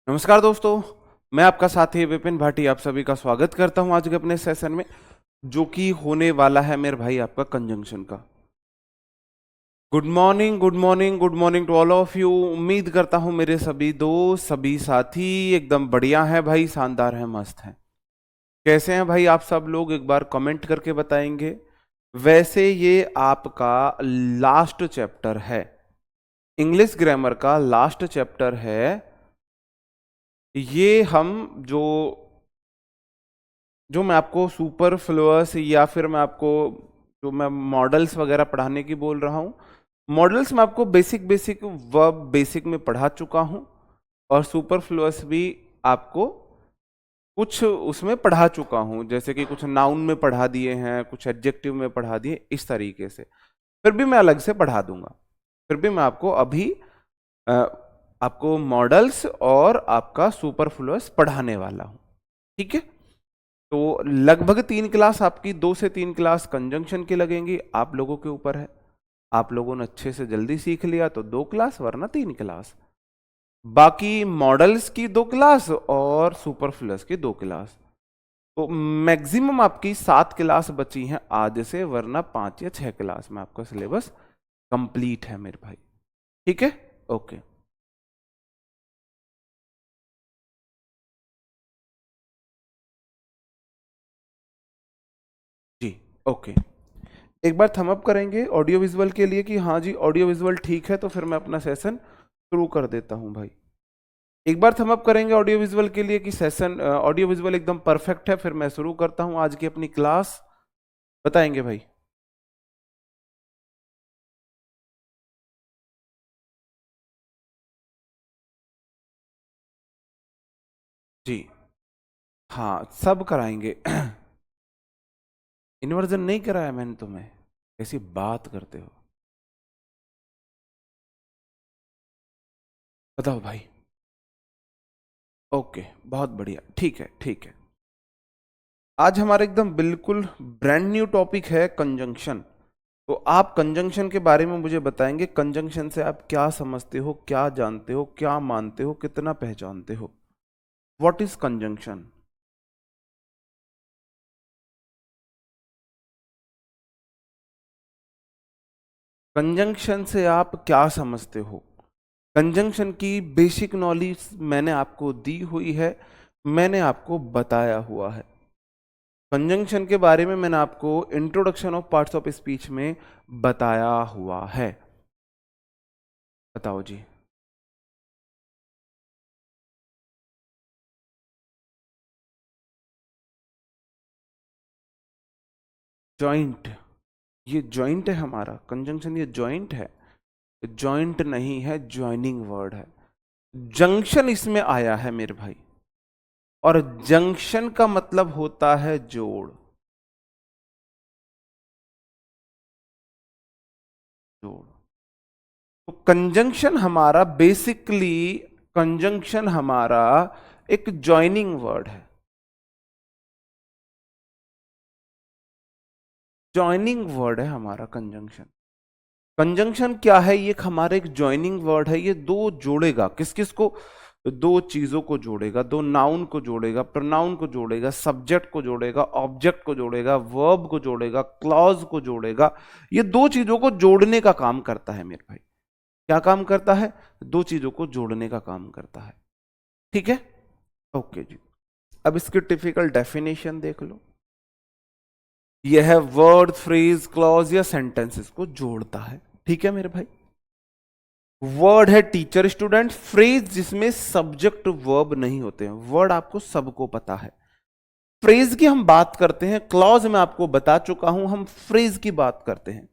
नमस्कार दोस्तों, मैं आपका साथी विपिन भाटी आप सभी का स्वागत करता हूं आज के अपने सेशन में, जो कि होने वाला है मेरे भाई आपका कंजंक्शन का। Good morning, good morning, good morning to all of you. उम्मीद करता हूं मेरे सभी दोस्त, सभी साथी एकदम बढ़िया हैं भाई, शानदार हैं, मस्त हैं। कैसे हैं भाई आप सब लोग, एक बार कमेंट करके बताएंगे। वैसे ये आपका लास्ट चैप्टर है, इंग्लिश ग्रामर का लास्ट चैप्टर है। ये हम जो जो मैं आपको सुपरफ्लुअस या फिर मैं आपको जो मैं मॉडल्स वगैरह पढ़ाने की बोल रहा हूँ, मॉडल्स में आपको बेसिक बेसिक वर्ब बेसिक में पढ़ा चुका हूँ, और सुपरफ्लुअस भी आपको कुछ उसमें पढ़ा चुका हूँ, जैसे कि कुछ नाउन में पढ़ा दिए हैं, कुछ एडजेक्टिव में पढ़ा दिए, इस तरीके से। फिर भी मैं अलग से पढ़ा दूंगा। फिर भी मैं आपको अभी अ, आपको मॉडल्स और आपका सुपरफ्लुअस पढ़ाने वाला हूँ, ठीक है। तो लगभग 3 क्लास आपकी, 2 से 3 क्लास कंजंक्शन की लगेंगी, आप लोगों के ऊपर है। आप लोगों ने अच्छे से जल्दी सीख लिया तो 2 क्लास, वरना 3 क्लास। बाकी मॉडल्स की 2 क्लास और सुपरफ्लुअस की 2 क्लास। तो मैक्सिमम आपकी 7 क्लास बची हैं आज से, वरना 5 या 6 क्लास में आपका सिलेबस कंप्लीट है मेरे भाई, ठीक है। ओके जी, ओके। एक बार थम अप करेंगे ऑडियो विजुअल के लिए कि हाँ जी ऑडियो विजुअल ठीक है, तो फिर मैं अपना सेशन शुरू कर देता हूं भाई। एक बार थम अप करेंगे ऑडियो विजुअल के लिए कि सेशन ऑडियो विजुअल एकदम परफेक्ट है, फिर मैं शुरू करता हूं आज की अपनी क्लास। बताएंगे भाई। जी हाँ, सब कराएंगे। इन्वर्जन नहीं कराया मैंने तुम्हें, कैसी बात करते हो, बताओ भाई। ओके, बहुत बढ़िया, ठीक है ठीक है। आज हमारा एकदम बिल्कुल ब्रांड न्यू टॉपिक है कंजंक्शन। तो आप कंजंक्शन के बारे में मुझे बताएंगे, कंजंक्शन से आप क्या समझते हो, क्या जानते हो, क्या मानते हो, कितना पहचानते हो। What is conjunction? कंजंक्शन से आप क्या समझते हो? कंजंक्शन की बेसिक नॉलेज मैंने आपको दी हुई है, मैंने आपको बताया हुआ है। कंजंक्शन के बारे में मैंने आपको introduction of parts of speech में बताया हुआ है। बताओ जी। जॉइंट, ये जॉइंट है हमारा कंजंक्शन, ये जॉइंट है। जॉइंट नहीं है, ज्वाइनिंग वर्ड है। जंक्शन इसमें आया है मेरे भाई, और जंक्शन का मतलब होता है जोड़। जोड़। तो कंजंक्शन हमारा बेसिकली, कंजंक्शन हमारा एक ज्वाइनिंग वर्ड है। ज्वाइनिंग वर्ड है हमारा कंजंक्शन। कंजंक्शन क्या है? ये हमारा एक ज्वाइनिंग वर्ड है, ये दो जोड़ेगा, किस किस को? दो चीजों को जोड़ेगा, दो नाउन को जोड़ेगा, प्रोनाउन को जोड़ेगा, सब्जेक्ट को जोड़ेगा, ऑब्जेक्ट को जोड़ेगा, वर्ब को जोड़ेगा, क्लॉज को जोड़ेगा। ये दो चीजों को जोड़ने का काम करता है मेरे भाई। क्या काम करता है? दो चीजों को जोड़ने का काम करता है, ठीक है। ओके जी, अब इसकी टिपिकल डेफिनेशन देख लो। यह है वर्ड, फ्रेज, क्लॉज या सेंटेंसेस को जोड़ता है, ठीक है मेरे भाई। वर्ड है टीचर स्टूडेंट, फ्रेज जिसमें सब्जेक्ट वर्ब नहीं होते हैं, वर्ड आपको सबको पता है। फ्रेज की हम बात करते हैं, क्लॉज में आपको बता चुका हूं, हम फ्रेज की बात करते हैं।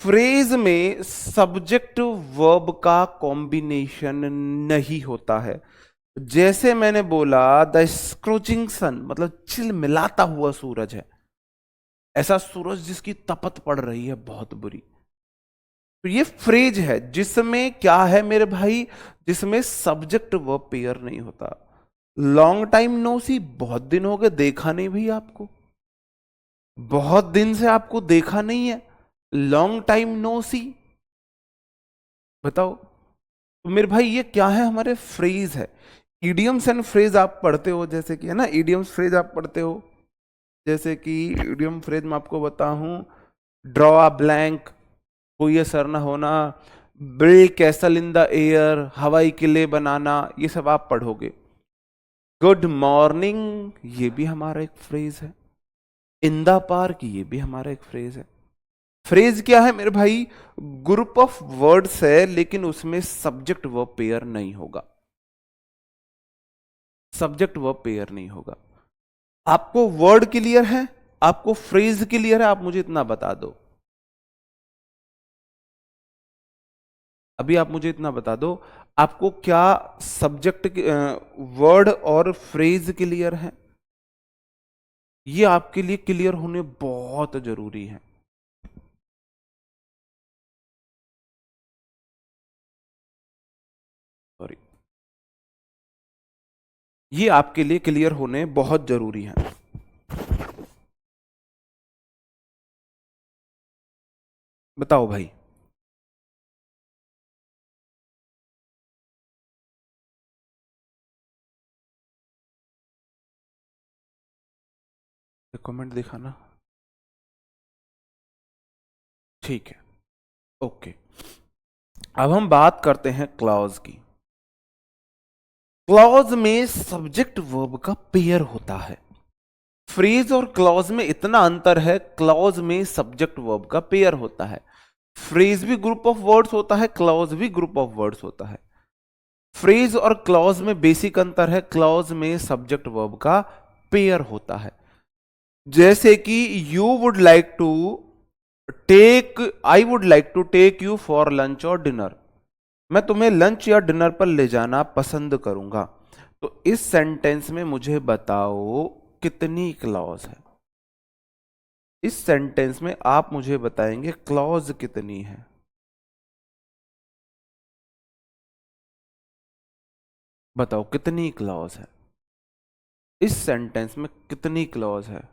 फ्रेज में सब्जेक्ट वर्ब का कॉम्बिनेशन नहीं होता है। जैसे मैंने बोला द स्क्रोचिंग सन, मतलब चिल मिलाता हुआ सूरज है, ऐसा सूरज जिसकी तपत पड़ रही है बहुत बुरी। तो ये फ्रेज है जिसमें क्या है मेरे भाई, जिसमें सब्जेक्ट वर्ब पेयर नहीं होता। लॉन्ग टाइम नो सी, बहुत दिन हो गए देखा नहीं भाई आपको, बहुत दिन से आपको देखा नहीं है, लॉन्ग टाइम नो सी। बताओ, तो मेरे भाई ये क्या है? हमारे फ्रेज है। इडियम्स एंड फ्रेज आप पढ़ते हो, जैसे कि है ना, इडियम्स फ्रेज आप पढ़ते हो, जैसे कि इडियम फ्रेज में आपको बताऊं, ड्रॉ अ ब्लैंक, कोई असर ना होना, build castle in the air, हवाई किले बनाना, ये सब आप पढ़ोगे। गुड मॉर्निंग, ये भी हमारा एक फ्रेज है। इन द पार्क, ये भी हमारा एक फ्रेज है। फ्रेज क्या है मेरे भाई? ग्रुप ऑफ वर्ड्स है, लेकिन उसमें सब्जेक्ट वर्ब पेयर नहीं होगा। सब्जेक्ट वर्ब पेयर नहीं होगा। आपको वर्ड क्लियर है? आपको फ्रेज क्लियर है? आप मुझे इतना बता दो, अभी आप मुझे इतना बता दो, आपको क्या सब्जेक्ट वर्ड और फ्रेज क्लियर है? ये आपके लिए क्लियर होने बहुत जरूरी है। सॉरी, ये आपके लिए क्लियर होने बहुत जरूरी है। बताओ भाई। कमेंट दिखाना। ठीक है, ओके। अब हम बात करते हैं क्लॉज की। क्लॉज में सब्जेक्ट वर्ब का पेयर होता है। फ्रेज और क्लॉज में इतना अंतर है, क्लॉज में सब्जेक्ट वर्ब का पेयर होता है। फ्रेज भी ग्रुप ऑफ वर्ड्स होता है, क्लॉज भी ग्रुप ऑफ वर्ड्स होता है। फ्रेज और क्लॉज में बेसिक अंतर है, क्लॉज में सब्जेक्ट वर्ब का पेयर होता है। जैसे कि you would like to take, I would like to take you for lunch और डिनर, मैं तुम्हें लंच या डिनर पर ले जाना पसंद करूंगा। तो इस सेंटेंस में मुझे बताओ कितनी क्लॉज है? इस सेंटेंस में आप मुझे बताएंगे क्लॉज कितनी है? बताओ कितनी क्लॉज है इस सेंटेंस में? कितनी क्लॉज है?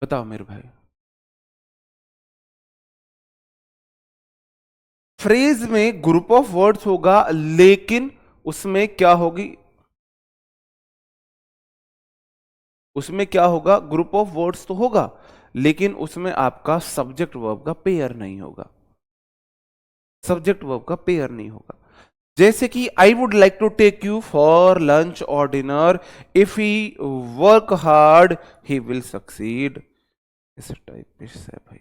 बताओ मेरे भाई। फ्रेज में ग्रुप ऑफ वर्ड्स होगा, लेकिन उसमें क्या होगी? उसमें क्या होगा? ग्रुप ऑफ वर्ड्स तो होगा, लेकिन उसमें आपका सब्जेक्ट वर्ब का पेयर नहीं होगा। सब्जेक्ट वर्ब का पेयर नहीं होगा। जैसे कि I would like to take you for lunch और dinner, if he work hard he will succeed. इस टाइप से भाई।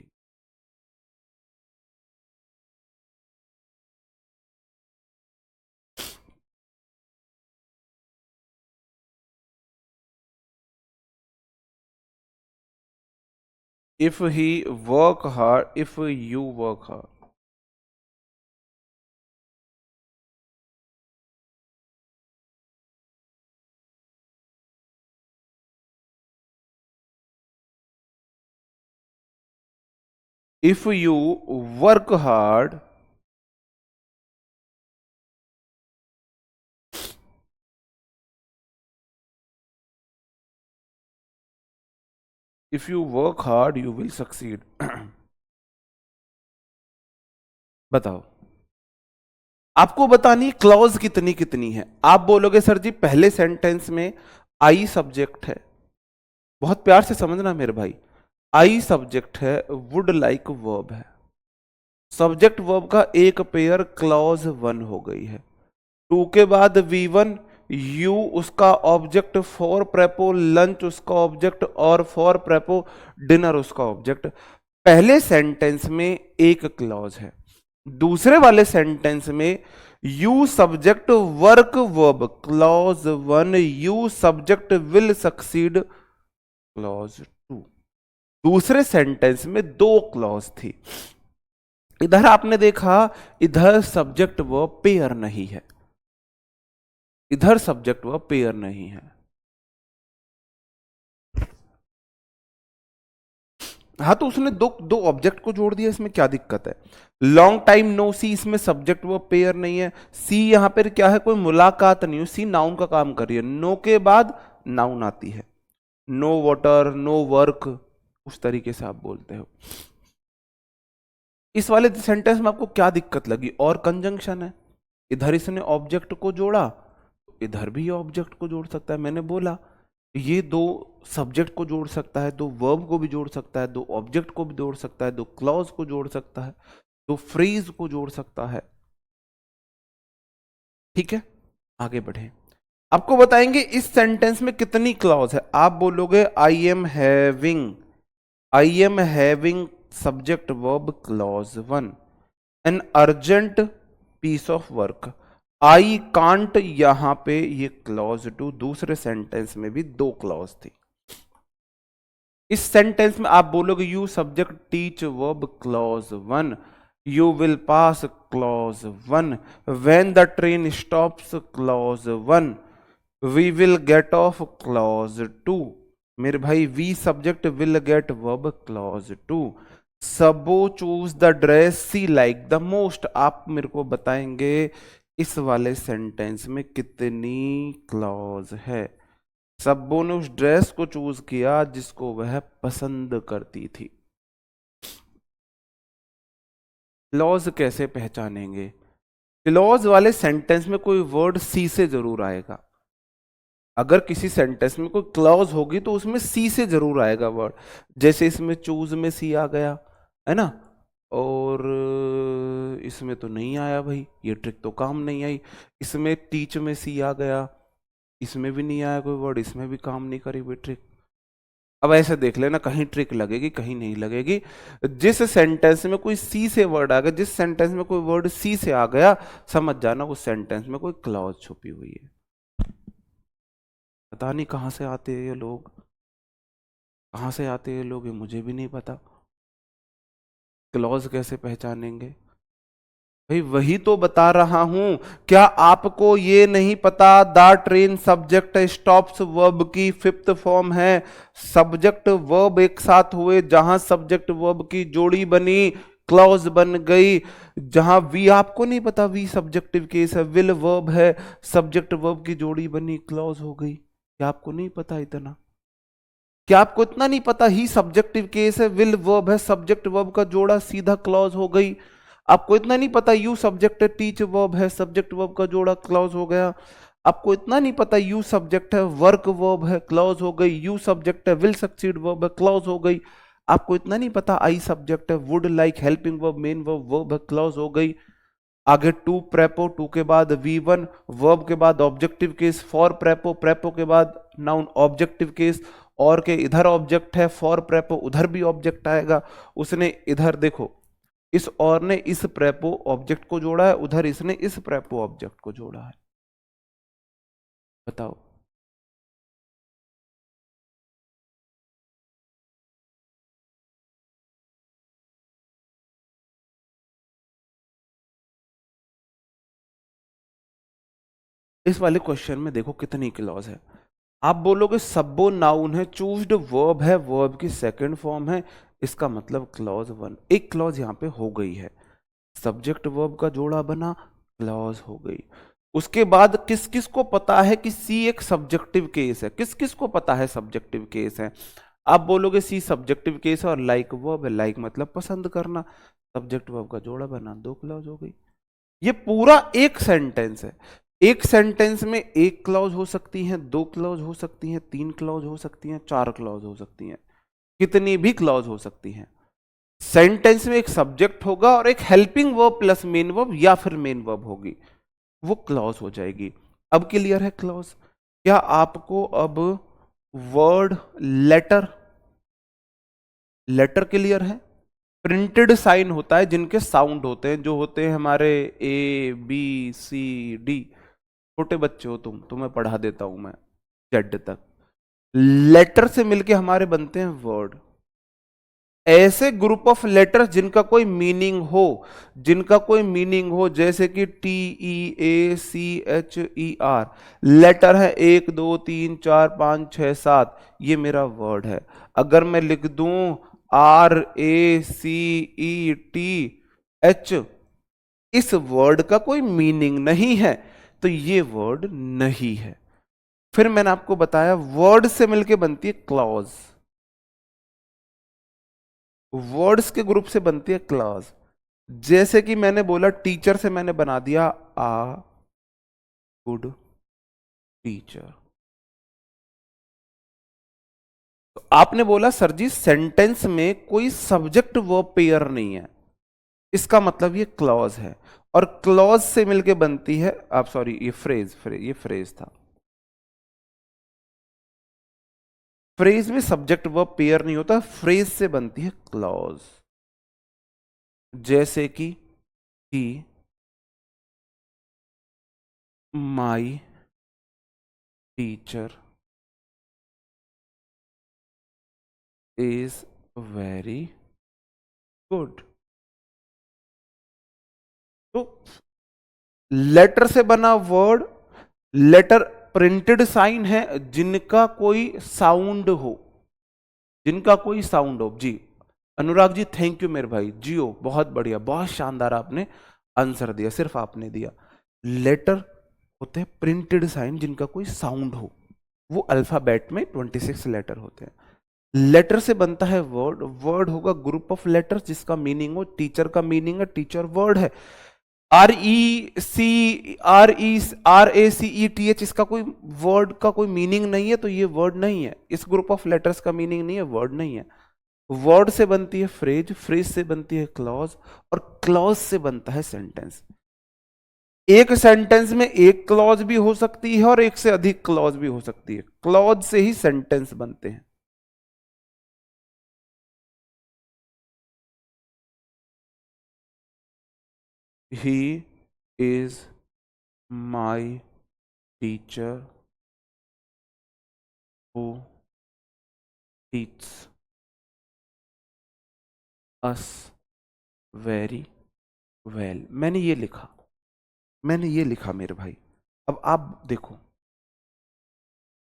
If he work hard, if you work hard, if you work hard, if you work hard you will succeed. बताओ, आपको बतानी clause कितनी कितनी है। आप बोलोगे सर जी पहले सेंटेंस में आई सब्जेक्ट है, बहुत प्यार से समझना मेरे भाई, आई सब्जेक्ट है, वुड लाइक वर्ब है। सब्जेक्ट वर्ब का एक पेयर क्लॉज वन हो गई है। टू के बाद वी वन, यू उसका ऑब्जेक्ट, फॉर प्रेपो लंच उसका ऑब्जेक्ट, और फॉर प्रेपो डिनर उसका ऑब्जेक्ट। पहले सेंटेंस में एक क्लॉज है, दूसरे वाले सेंटेंस में you subject work verb clause one, you subject will succeed clause two. दूसरे सेंटेंस में दो क्लॉज थी। इधर आपने देखा, इधर सब्जेक्ट वर्ब पेयर नहीं है, इधर सब्जेक्ट वर्ब पेयर नहीं है। हाँ, तो उसने दो दो ऑब्जेक्ट को जोड़ दिया, इसमें क्या दिक्कत है? लॉन्ग टाइम नो सी, इसमें सब्जेक्ट वर्ब पेयर नहीं है। सी यहां पर क्या है? कोई मुलाकात नहीं है, सी नाउन का काम कर रही है। नो के बाद नाउन आती है, नो वाटर, नो वर्क, उस तरीके से आप बोलते हो। इस वाले सेंटेंस में आपको क्या दिक्कत लगी? और कंजंक्शन है, इधर इसने ऑब्जेक्ट को जोड़ा, इधर भी ऑब्जेक्ट को जोड़ सकता है। मैंने बोला ये दो सब्जेक्ट को जोड़ सकता है, दो वर्ब को भी जोड़ सकता है, दो ऑब्जेक्ट को भी जोड़ सकता है, दो क्लॉज को जोड़ सकता है, दो फ्रेज को जोड़ सकता है। ठीक है, आगे बढ़े। आपको बताएंगे इस सेंटेंस में कितनी क्लॉज है। आप बोलोगे I am having subject verb clause 1, an urgent piece of work. I can't, यहां पे ये क्लॉज 2, दूसरे सेंटेंस में भी दो क्लॉज थी। इस सेंटेंस में आप बोलोगे you subject teach verb clause 1, you will pass clause 1, when the train stops clause 1, we will get off clause 2। मेरे भाई we subject will get verb clause 2, सबो choose the dress she like the most. आप मेरे को बताएंगे इस वाले sentence में कितनी क्लॉज है। सबो ने उस ड्रेस को चूज किया जिसको वह पसंद करती थी। क्लॉज कैसे पहचानेंगे? क्लॉज वाले सेंटेंस में कोई वर्ड सी से जरूर आएगा। अगर किसी सेंटेंस में कोई क्लॉज होगी तो उसमें सी से जरूर आएगा वर्ड। जैसे इसमें चूज में सी आ गया है ना, और इसमें तो नहीं आया भाई, ये ट्रिक तो काम नहीं आई। इसमें टीच में सी आ गया, इसमें भी नहीं आया कोई वर्ड, इसमें भी काम नहीं करी हुई ट्रिक। अब ऐसे देख लेना, कहीं ट्रिक लगेगी कहीं नहीं लगेगी। जिस सेंटेंस में कोई सी से वर्ड आ गया, जिस सेंटेंस में कोई वर्ड सी से आ गया, समझ जाना उस सेंटेंस में कोई क्लॉज छुपी हुई है। पता नहीं कहाँ से आते हैं ये लोग, कहाँ से आते हैं ये लोग, ये मुझे भी नहीं पता। क्लॉज कैसे पहचानेंगे भाई? वही तो बता रहा हूं। क्या आपको ये नहीं पता the train subject stops verb की फिफ्थ फॉर्म है? सब्जेक्ट वर्ब एक साथ हुए, जहां सब्जेक्ट वर्ब की जोड़ी बनी क्लॉज बन गई। जहां वी, आपको नहीं पता वी सब्जेक्टिव केस है, विल वर्ब है, सब्जेक्ट वर्ब की जोड़ी बनी क्लॉज हो गई। क्या आपको नहीं पता इतना? क्या आपको इतना नहीं पता ही सब्जेक्टिव केस है, विल वर्ब है, सब्जेक्ट वर्ब का जोड़ा सीधा क्लॉज हो गई? आपको इतना नहीं पता यू सब्जेक्ट है, टीच वर्ब है, सब्जेक्ट वर्ब का जोड़ा क्लॉज हो गया? आपको इतना नहीं पता यू सब्जेक्ट है, वर्क वर्ब है, क्लॉज हो गई? यू सब्जेक्ट है, विल सक्सीड वर्ब है, क्लॉज हो गई? आपको इतना नहीं पता आई सब्जेक्ट है, would like helping verb main verb है, क्लॉज हो गई? आगे टू प्रेपो, टू के बाद V1, वर्ब के बाद ऑब्जेक्टिव केस, फॉर प्रेपो, प्रेपो के बाद नाउन ऑब्जेक्टिव केस, और के इधर ऑब्जेक्ट है, फॉर प्रेपो उधर भी ऑब्जेक्ट आएगा। उसने इधर देखो, इस और ने इस प्रेपो ऑब्जेक्ट को जोड़ा है, उधर इसने इस प्रेपो ऑब्जेक्ट को जोड़ा है। बताओ। इस वाले क्वेश्चन में देखो कितनी क्लॉज है। आप बोलोगे सबो नाउन है, चूज्ड वर्ब है, वर्ब की सेकंड फॉर्म है, इसका मतलब क्लॉज 1। एक क्लॉज यहां पे हो गई है, सब्जेक्ट वर्ब का जोड़ा बना, क्लॉज हो गई। उसके बाद किस किस को पता है कि सी एक सब्जेक्टिव केस है? किस किस को पता है सब्जेक्टिव केस है? आप बोलोगे सी सब्जेक्टिव केस है और लाइक वर्ब है, लाइक मतलब पसंद करना, सब्जेक्ट वर्ब का जोड़ा बना, दो क्लॉज हो गई। ये पूरा एक सेंटेंस है। एक सेंटेंस में एक क्लॉज हो सकती है, दो क्लॉज हो सकती हैं, तीन क्लॉज हो सकती हैं, चार क्लॉज हो सकती हैं, कितनी भी क्लॉज हो सकती हैं। सेंटेंस में एक सब्जेक्ट होगा और एक helping verb plus main verb या फिर मेन वर्ब होगी, वो क्लॉज हो जाएगी। अब क्लियर है क्लॉज? क्या आपको अब वर्ड लेटर, लेटर क्लियर है? प्रिंटेड साइन होता है जिनके साउंड होते हैं, जो होते हैं हमारे ABCD। छोटे बच्चे हो तुम, तुम्हें पढ़ा देता हूं मैं जेड तक। लेटर से मिलके हमारे बनते हैं वर्ड। ऐसे ग्रुप ऑफ लेटर्स जिनका कोई मीनिंग हो, जिनका कोई मीनिंग हो, जैसे कि TEACHER, लेटर है 1 2 3 4 5 6 7, ये मेरा वर्ड है। अगर मैं लिख दूं RACETH, इस वर्ड का कोई मीनिंग नहीं है, तो ये वर्ड नहीं है। फिर मैंने आपको बताया वर्ड से मिलके बनती है क्लॉज, वर्ड्स के ग्रुप से बनती है क्लॉज। जैसे कि मैंने बोला टीचर से मैंने बना दिया आ गुड टीचर। तो आपने बोला सर जी सेंटेंस में कोई सब्जेक्ट वर्ब पेयर नहीं है, इसका मतलब ये क्लॉज है, और क्लॉज से मिलके बनती है, आप सॉरी ये ये फ्रेज था। फ्रेज में सब्जेक्ट वर्ब पेयर नहीं होता, फ्रेज से बनती है क्लॉज। जैसे कि he my teacher is very good. तो लेटर से बना वर्ड, लेटर प्रिंटेड साइन है जिनका कोई साउंड हो, जिनका कोई साउंड हो। जी अनुराग जी थैंक यू मेरे भाई, जियो बहुत बढ़िया, बहुत शानदार आपने आंसर दिया, सिर्फ आपने दिया। लेटर होते हैं प्रिंटेड साइन जिनका कोई साउंड हो, वो अल्फाबेट में 26 लेटर होते हैं। लेटर से बनता है वर्ड, वर्ड होगा ग्रुप ऑफ लेटर्स जिसका मीनिंग हो, टीचर का मीनिंग है टीचर वर्ड है। RECRACETH इसका कोई वर्ड का कोई मीनिंग नहीं है, तो ये वर्ड नहीं है, इस ग्रुप ऑफ लेटर्स का मीनिंग नहीं है, वर्ड नहीं है। वर्ड से बनती है फ्रेज, फ्रेज से बनती है क्लॉज, और क्लॉज से बनता है सेंटेंस। एक सेंटेंस में एक क्लॉज भी हो सकती है और एक से अधिक क्लॉज भी हो सकती है, क्लॉज से ही सेंटेंस बनते हैं। He is my teacher who teach us very well. मैंने ये लिखा, मैंने ये लिखा मेरे भाई। अब आप देखो,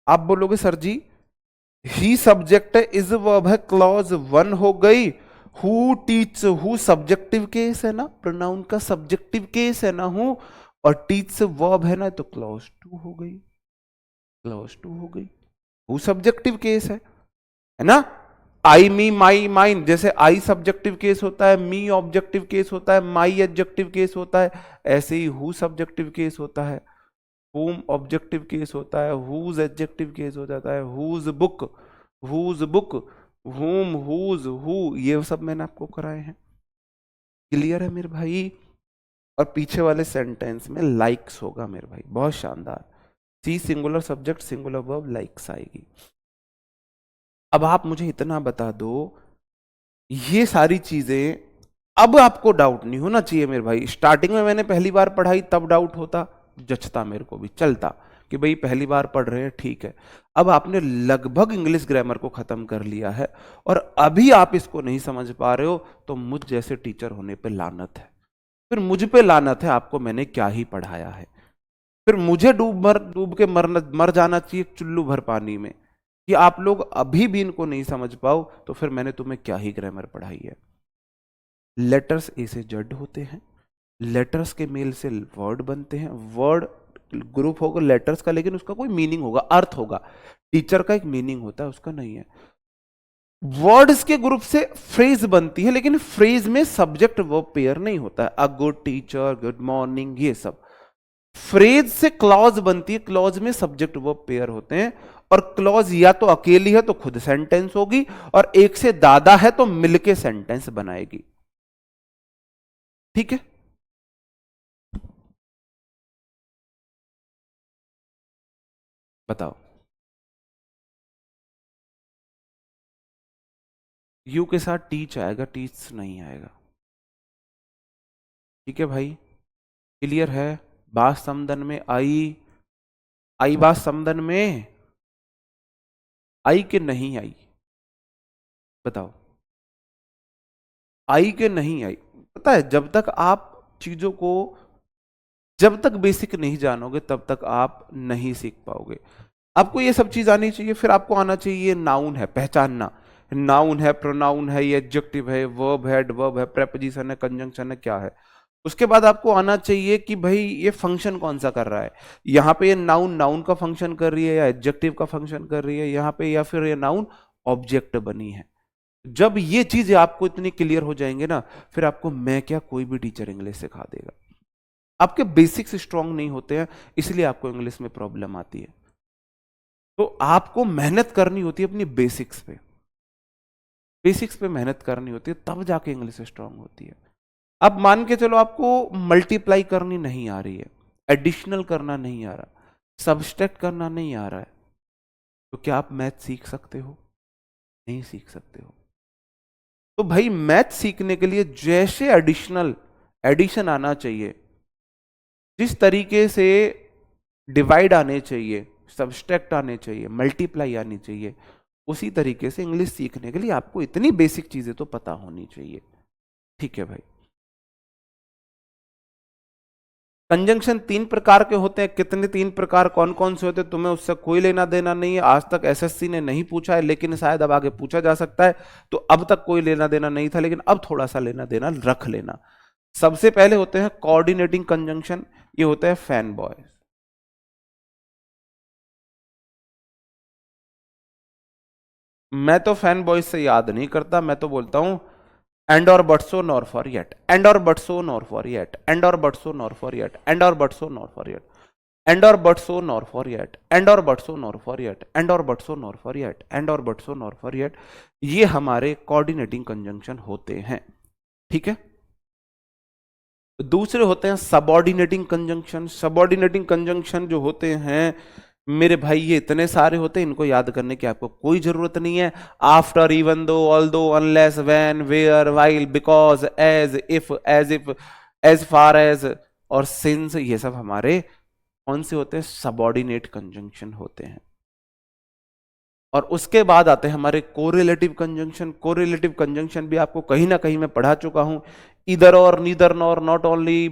आप बोलोगे सर जी ही सब्जेक्ट है, इज वर्ब है, क्लॉज वन हो गई। Who teach, who subjective case है ना, प्रोनाउन का सब्जेक्टिव केस है ना हु, और टीच से वर्ब है ना, तो क्लॉज टू हो गई, क्लॉज टू हो गई। हु सब्जेक्टिव केस है ना। आई मी माई माइन, जैसे आई सब्जेक्टिव केस होता है, मी ऑब्जेक्टिव केस होता है, माई एडजेक्टिव केस होता है, ऐसे ही हु सब्जेक्टिव केस होता है, whom ऑब्जेक्टिव केस होता है, whose एडजेक्टिव केस हो जाता है, whose book, whom, whose, who, ये सब मैंने आपको कराए हैं। क्लियर है मेरे भाई। और पीछे वाले सेंटेंस में लाइक्स होगा मेरे भाई, बहुत शानदार। She singular subject singular verb likes आएगी। अब आप मुझे इतना बता दो, ये सारी चीजें अब आपको डाउट नहीं होना चाहिए मेरे भाई। स्टार्टिंग में मैंने पहली बार पढ़ाई तब डाउट होता, जचता मेरे को भी चलता कि भाई पहली बार पढ़ रहे हैं ठीक है। अब आपने लगभग इंग्लिश ग्रामर को खत्म कर लिया है और अभी आप इसको नहीं समझ पा रहे हो, तो मुझ जैसे टीचर होने पे लानत है। फिर मुझ पे लानत है, आपको मैंने क्या ही पढ़ाया है। फिर मुझे डूब के मर जाना चाहिए चुल्लू भर पानी में, कि आप लोग अभी भी इनको नहीं समझ पाओ, तो फिर मैंने तुम्हें क्या ही ग्रामर पढ़ाई है। लेटर्स ए से जेड होते हैं, लेटर्स के मेल से वर्ड बनते हैं, वर्ड ग्रुप होगा लेटर्स का, लेकिन उसका कोई मीनिंग होगा, अर्थ होगा। टीचर का एक मीनिंग होता है, उसका नहीं है। वर्ड्स के ग्रुप से फ्रेज बनती है, लेकिन फ्रेज में सब्जेक्ट वर्ब पेयर नहीं होता है, a good teacher, good morning, ये सब। फ्रेज से क्लॉज बनती है, क्लॉज में सब्जेक्ट वर्ब पेयर होते हैं, और क्लॉज या तो अकेली है तो खुद सेंटेंस होगी, और एक से ज्यादा है तो मिलके सेंटेंस बनाएगी। ठीक है। बताओ। यू के साथ टीच आएगा, टीच नहीं आएगा। ठीक है भाई, क्लियर है। बात समदन में आई, आई बात समदन में आई के नहीं आई, बताओ। आई के नहीं आई। पता है जब तक आप चीजों को, जब तक बेसिक नहीं जानोगे तब तक आप नहीं सीख पाओगे। आपको ये सब चीज आनी चाहिए, फिर आपको आना चाहिए नाउन है पहचानना, नाउन है, प्रोनाउन है, ये एडजेक्टिव है, वर्ब है, एडवर्ब है, प्रेपोजिशन है, कंजंक्शन है, क्या है। उसके बाद आपको आना चाहिए कि भाई ये फंक्शन कौन सा कर रहा है, यहाँ पे ये नाउन नाउन का फंक्शन कर रही है या एडजेक्टिव का फंक्शन कर रही है यहाँ पे, या फिर ये नाउन ऑब्जेक्ट बनी है। जब ये चीजें आपको इतनी क्लियर हो जाएंगे ना, फिर आपको मैं क्या कोई भी टीचर इंग्लिश सिखा देगा। आपके बेसिक्स स्ट्रांग नहीं होते हैं, इसलिए आपको इंग्लिश में प्रॉब्लम आती है। तो आपको मेहनत करनी होती है अपनी बेसिक्स पे, बेसिक्स पे मेहनत करनी होती है, तब जाके इंग्लिश स्ट्रांग होती है। अब मान के चलो आपको मल्टीप्लाई करनी नहीं आ रही है, एडिशनल करना नहीं आ रहा, सब्सट्रैक्ट करना नहीं आ रहा है, तो क्या आप मैथ सीख सकते हो? नहीं सीख सकते हो। तो भाई मैथ सीखने के लिए जैसे एडिशनल एडिशन आना चाहिए, जिस तरीके से डिवाइड आने चाहिए, सब्सट्रैक्ट आने चाहिए, मल्टीप्लाई आनी चाहिए, उसी तरीके से इंग्लिश सीखने के लिए आपको इतनी बेसिक चीजें तो पता होनी चाहिए। ठीक है भाई। कंजंक्शन 3 प्रकार के होते हैं। कितने 3 प्रकार, कौन कौन से होते हैं, तुम्हें उससे कोई लेना देना नहीं है। आज तक एसएससी ने नहीं पूछा है, लेकिन शायद अब आगे पूछा जा सकता है। तो अब तक कोई लेना देना नहीं था, लेकिन अब थोड़ा सा लेना देना रख लेना। सबसे पहले होते हैं कोऑर्डिनेटिंग कंजंक्शन, ये होता है फैन बॉयज। मैं तो फैन बॉयज से याद नहीं करता, मैं तो बोलता हूं एंड और but so nor for yet, and और but so nor for yet, and और but so nor for yet, and और but so nor for yet, and और but so nor for yet, and और but so nor for yet, and और but so nor for yet, and और but so nor for yet. ये हमारे coordinating conjunction होते हैं। ठीक है। दूसरे होते हैं सबऑर्डिनेटिंग कंजंक्शन। सबऑर्डिनेटिंग कंजंक्शन जो होते हैं मेरे भाई, ये इतने सारे होते हैं, इनको याद करने की आपको कोई जरूरत नहीं है। After, even though, although, unless, when, where, while, because, as if, as far as और सिंस, ये सब हमारे कौन से होते हैं? सबऑर्डिनेट कंजंक्शन होते हैं। और उसके बाद आते हैं हमारे कोरिलेटिव कंजंक्शन। कोरिलेटिव कंजंक्शन भी आपको कहीं ना कहीं मैं पढ़ा चुका हूं। इधर और, neither nor, not only,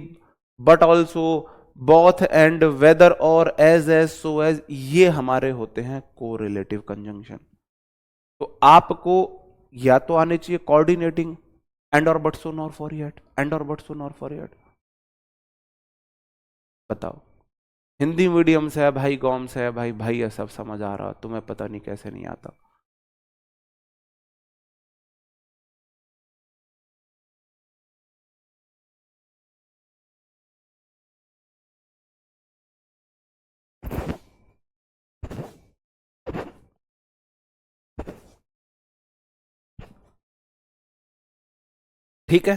but also, both and, whether और, एज सो एज, ये हमारे होते हैं कोरिलेटिव कंजंक्शन। तो आपको या तो आने चाहिए कोऑर्डिनेटिंग, एंड और but so nor for yet, and और but so nor for yet. बताओ, हिंदी मीडियम से है भाई, कॉम से है भाई, भाई ये सब समझ आ रहा, तुम्हें पता नहीं कैसे नहीं आता। ठीक है।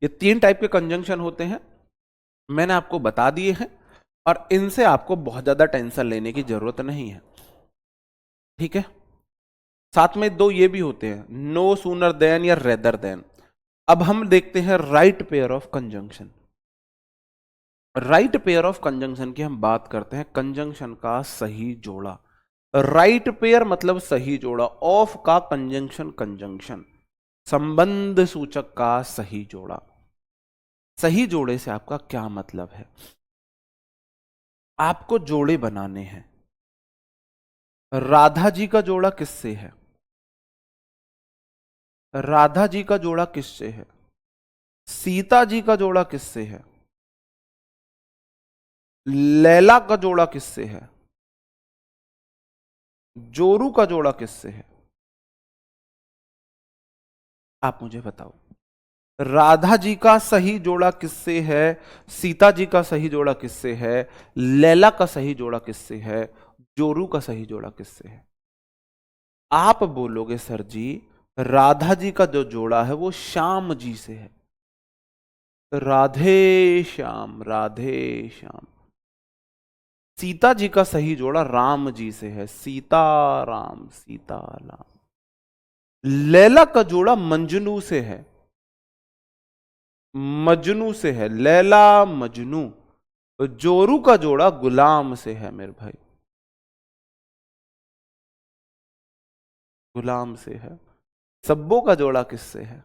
ये 3 टाइप के कंजंक्शन होते हैं, मैंने आपको बता दिए हैं, और इनसे आपको बहुत ज्यादा टेंशन लेने की जरूरत नहीं है। ठीक है। साथ में 2 ये भी होते हैं, नो सूनर देन या रेदर देन। अब हम देखते हैं right pair of conjunction. Right pair of conjunction की हम बात करते हैं, कंजंक्शन का सही जोड़ा। राइट पेयर मतलब सही जोड़ा, ऑफ का कंजंक्शन, कंजंक्शन संबंध सूचक का सही जोड़ा। सही जोड़े से आपका क्या मतलब है? आपको जोड़े बनाने हैं। राधा जी का जोड़ा किससे है? राधा जी का जोड़ा किससे है? सीता जी का जोड़ा किससे है? लैला का जोड़ा किससे है? जोरू का जोड़ा किससे है? आप मुझे बताओ। राधा जी का सही जोड़ा किससे है? सीता जी का सही जोड़ा किससे है? लैला का सही जोड़ा किससे है? जोरू का सही जोड़ा किससे है? आप बोलोगे सर जी, राधा जी का जो जोड़ा है वो श्याम जी से है। राधे श्याम, राधे श्याम। सीता जी का सही जोड़ा राम जी से है, सीता राम, सीता राम। लैला का जोड़ा मंजनू से है, मजनू से है, लैला मजनू। जोरू का जोड़ा गुलाम से है मेरे भाई, गुलाम से है। सब्बों का जोड़ा किससे है?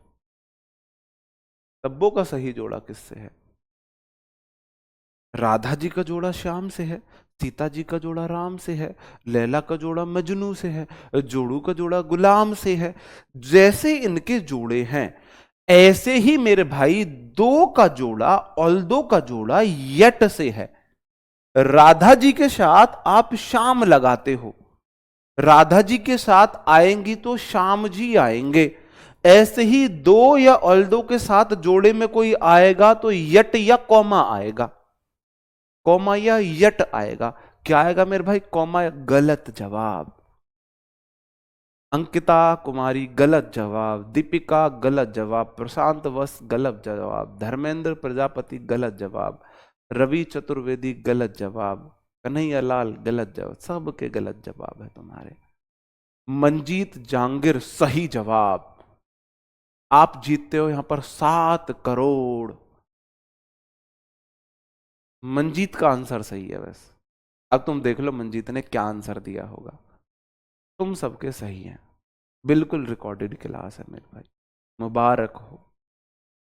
सब्बों का सही जोड़ा किससे है? राधा जी का जोड़ा श्याम से है, सीता जी का जोड़ा राम से है, लैला का जोड़ा मजनू से है, जोड़ू का जोड़ा गुलाम से है। जैसे इनके जोड़े हैं, ऐसे ही मेरे भाई दो का जोड़ा, ऑल्दो का जोड़ा यट से है। राधा जी के साथ आप श्याम लगाते हो, राधा जी के साथ आएंगी तो श्याम जी आएंगे। ऐसे ही दो या ऑल्दो के साथ जोड़े में कोई आएगा तो यट या कॉमा आएगा, कॉमा या यट आएगा। क्या आएगा मेरे भाई? कॉमा। गलत जवाब। अंकिता कुमारी गलत जवाब, दीपिका गलत जवाब, प्रशांत वस गलत जवाब, धर्मेंद्र प्रजापति गलत जवाब, रवि चतुर्वेदी गलत जवाब, कन्हैया लाल गलत जवाब, सबके गलत जवाब है तुम्हारे। मंजीत जांगिर सही जवाब। आप जीतते हो यहां पर 7 करोड़। मंजीत का आंसर सही है वैसे। अब तुम देख लो मंजीत ने क्या आंसर दिया होगा। तुम सबके सही हैं, बिल्कुल रिकॉर्डेड क्लास है मेरे भाई, मुबारक हो।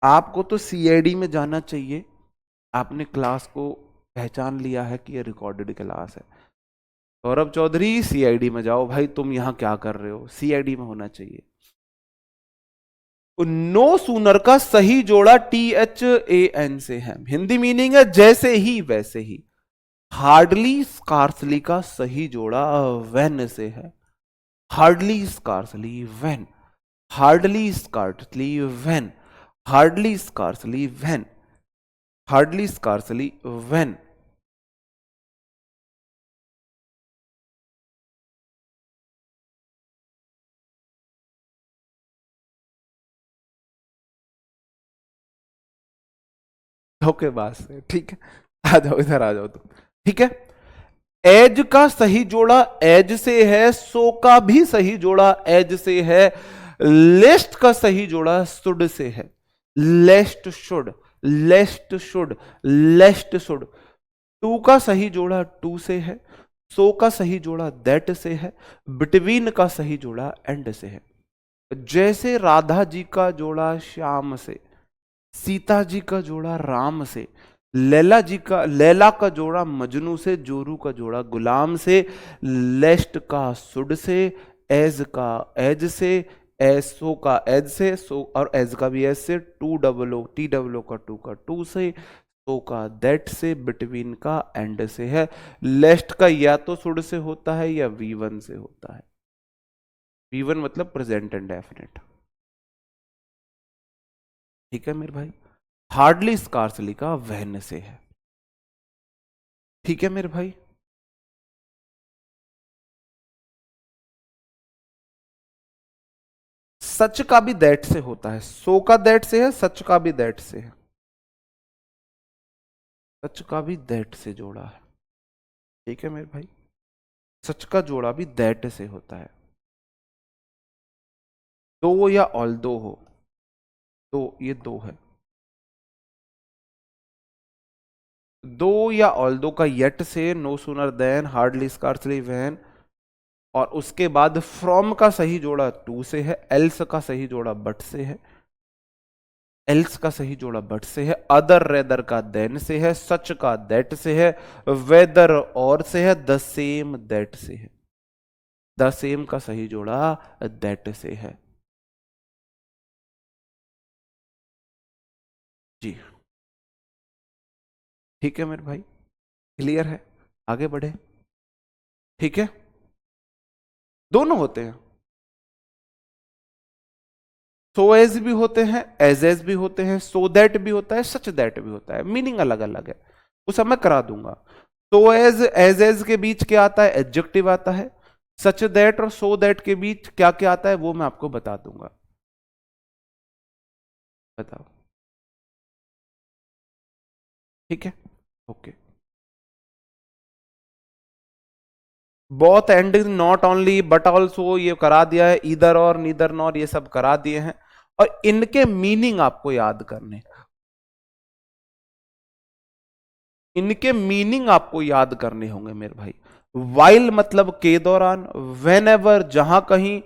आपको तो सीआईडी में जाना चाहिए। आपने क्लास को पहचान लिया है कि ये रिकॉर्डेड क्लास है। सौरभ चौधरी सीआईडी में जाओ भाई, तुम यहां क्या कर रहे हो? सीआईडी में होना चाहिए। नो सूनर का सही जोड़ा THAN से है। हिंदी मीनिंग है जैसे ही वैसे ही। हार्डली स्कार्सली का सही जोड़ा वेन से है। Hardly scarcely when, hardly scarcely when, hardly scarcely when, hardly scarcely when. Okay बस ठीक है, आ जाओ इधर आ जाओ तुम। ठीक है, एज का सही जोड़ा एज से है, सो का भी सही जोड़ा एज से है, लेस्ट का सही जोड़ा शुड से है। लेस्ट शुड, लेस्ट शुड, लेस्ट शुड। टू का सही जोड़ा टू से है, सो का सही जोड़ा दैट से है, बिटवीन का सही जोड़ा एंड से है। जैसे राधा जी का जोड़ा श्याम से, सीता जी का जोड़ा राम से, लैला का जोड़ा मजनू से, जोरू का जोड़ा गुलाम से, लेस्ट का सुड से, एज का एज से, एसो का एज से, सो और एज का भी एज से, too double O T double O का टू से, सो का दैट से, बिटवीन का एंड से है। लेस्ट का या तो सुड से होता है या V1 से होता है। V1 मतलब प्रेजेंट एंड डेफिनेट। ठीक है मेरे भाई। हार्डली स्कार्सली का वहन से है। ठीक है मेरे भाई। सच का भी दैट से होता है, सो का दैट से है, सच का भी दैट से है, सच का भी दैट से जोड़ा है। ठीक है मेरे भाई, सच का जोड़ा भी दैट से होता है। दो या ऑल दो हो तो ये दो है। दो या ऑल दो का येट से, no sooner than, hardly scarcely when, और उसके बाद फ्रॉम का सही जोड़ा टू से है, एल्स का सही जोड़ा बट से है, एल्स का सही जोड़ा बट से है, अदर रेदर का देन से है, सच का दैट से है, वेदर और से है, द सेम दैट से है। द सेम का सही जोड़ा दैट से है। जी ठीक है मेरे भाई, क्लियर है? आगे बढ़े। ठीक है, दोनों होते हैं। सो एज भी होते हैं, एज भी होते हैं, सो दैट भी होता है, सच दैट भी होता है, मीनिंग अलग अलग है। वो सब मैं करा दूंगा। सो एज के बीच क्या आता है? एडजेक्टिव आता है। सच दैट और सो दैट के बीच क्या क्या आता है वो मैं आपको बता दूंगा। बताओ। ठीक है, okay. Both and, not only, but also ये करा दिया है, इधर और, नीदर नॉर, ये सब करा दिए हैं। और इनके मीनिंग आपको याद करने, इनके मीनिंग आपको याद करने होंगे मेरे भाई। वाइल मतलब के दौरान, वेन एवर जहां कहीं,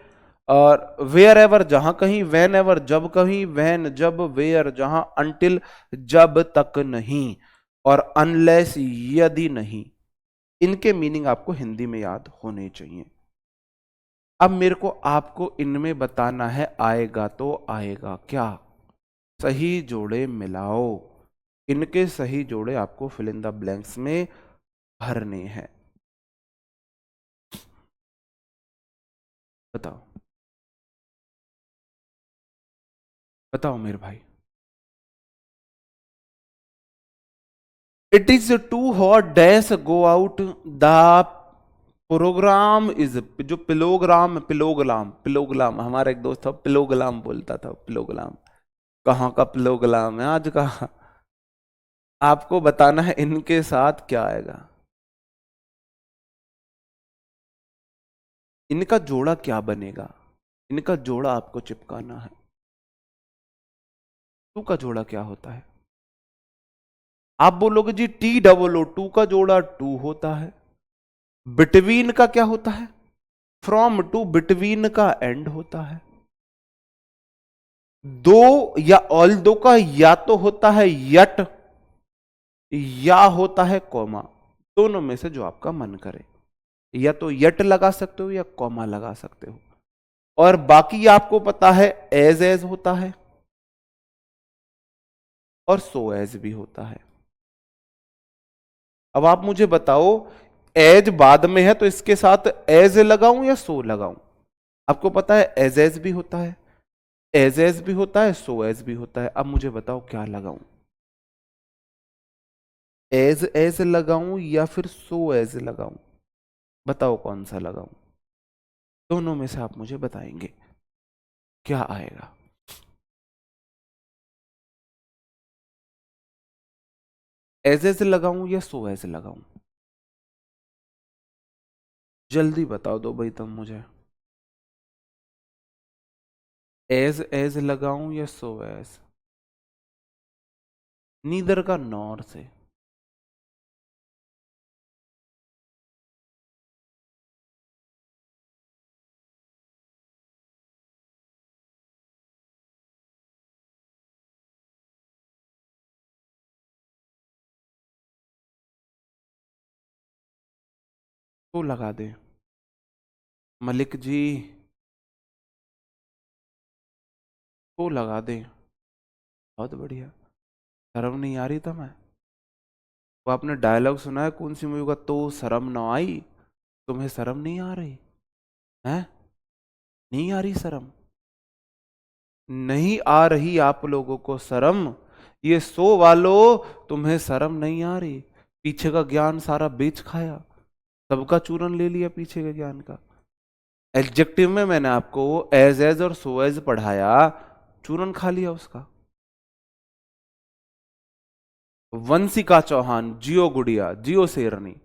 और वेयर एवर जहां कहीं, वेन एवर जब कहीं, वैन जब, वेयर जहां, अंटिल जब तक नहीं, और अनलेस यदि नहीं। इनके मीनिंग आपको हिंदी में याद होने चाहिए। अब मेरे को आपको इनमें बताना है, आएगा तो आएगा क्या? सही जोड़े मिलाओ। इनके सही जोड़े आपको फिल इन द ब्लैंक्स में भरने हैं। बताओ। बताओ मेरे भाई। It is too hot dash go out the program is, जो पिलोग्राम, पिलोगलाम, पिलोगलाम, हमारा एक दोस्त था पिलोगलाम बोलता था, पिलोगलाम। कहाँ का पिलोगलाम है आज का। आपको बताना है इनके साथ क्या आएगा, इनका जोड़ा क्या बनेगा, इनका जोड़ा आपको चिपकाना है। टू का जोड़ा क्या होता है? आप बोलोगे जी टी डबल ओ, टू का जोड़ा टू होता है। बिटवीन का क्या होता है? फ्रॉम टू, बिटवीन का एंड होता है। दो या ऑल दो का या तो होता है यट या होता है कॉमा, दोनों में से जो आपका मन करे। या तो यट लगा सकते हो या कॉमा लगा सकते हो। और बाकी आपको पता है एज होता है और सो एज भी होता है। अब आप मुझे बताओ, एज बाद में है तो इसके साथ एज लगाऊं या सो लगाऊं? आपको पता है एज भी होता है, एज भी होता है, सो एज भी होता है। अब मुझे बताओ क्या लगाऊं, एज लगाऊं या फिर सो एज लगाऊं? बताओ कौन सा लगाऊं? दोनों में से आप मुझे बताएंगे क्या आएगा। एज लगाऊं या सो एज लगाऊं? जल्दी बताओ दो भाई तुम मुझे, एज लगाऊं या सो एज? नीदर का नॉर से। तो लगा दे मलिक जी, तो लगा दे। बहुत बढ़िया। शर्म नहीं आ रही था मैं, वो आपने डायलॉग सुना है कौन सी मूवी का, तो शर्म ना आई? तुम्हें शर्म नहीं आ रही है? नहीं आ रही शर्म? नहीं आ रही आप लोगों को शर्म? ये सो वालों, तुम्हें शर्म नहीं आ रही? पीछे का ज्ञान सारा बेच खाया, सबका चूरन ले लिया पीछे के ज्ञान का। एडजेक्टिव में मैंने आपको एज और सो एज पढ़ाया, चूरन खा लिया उसका। वंशिका चौहान, जियो गुड़िया, जियो शेरनी।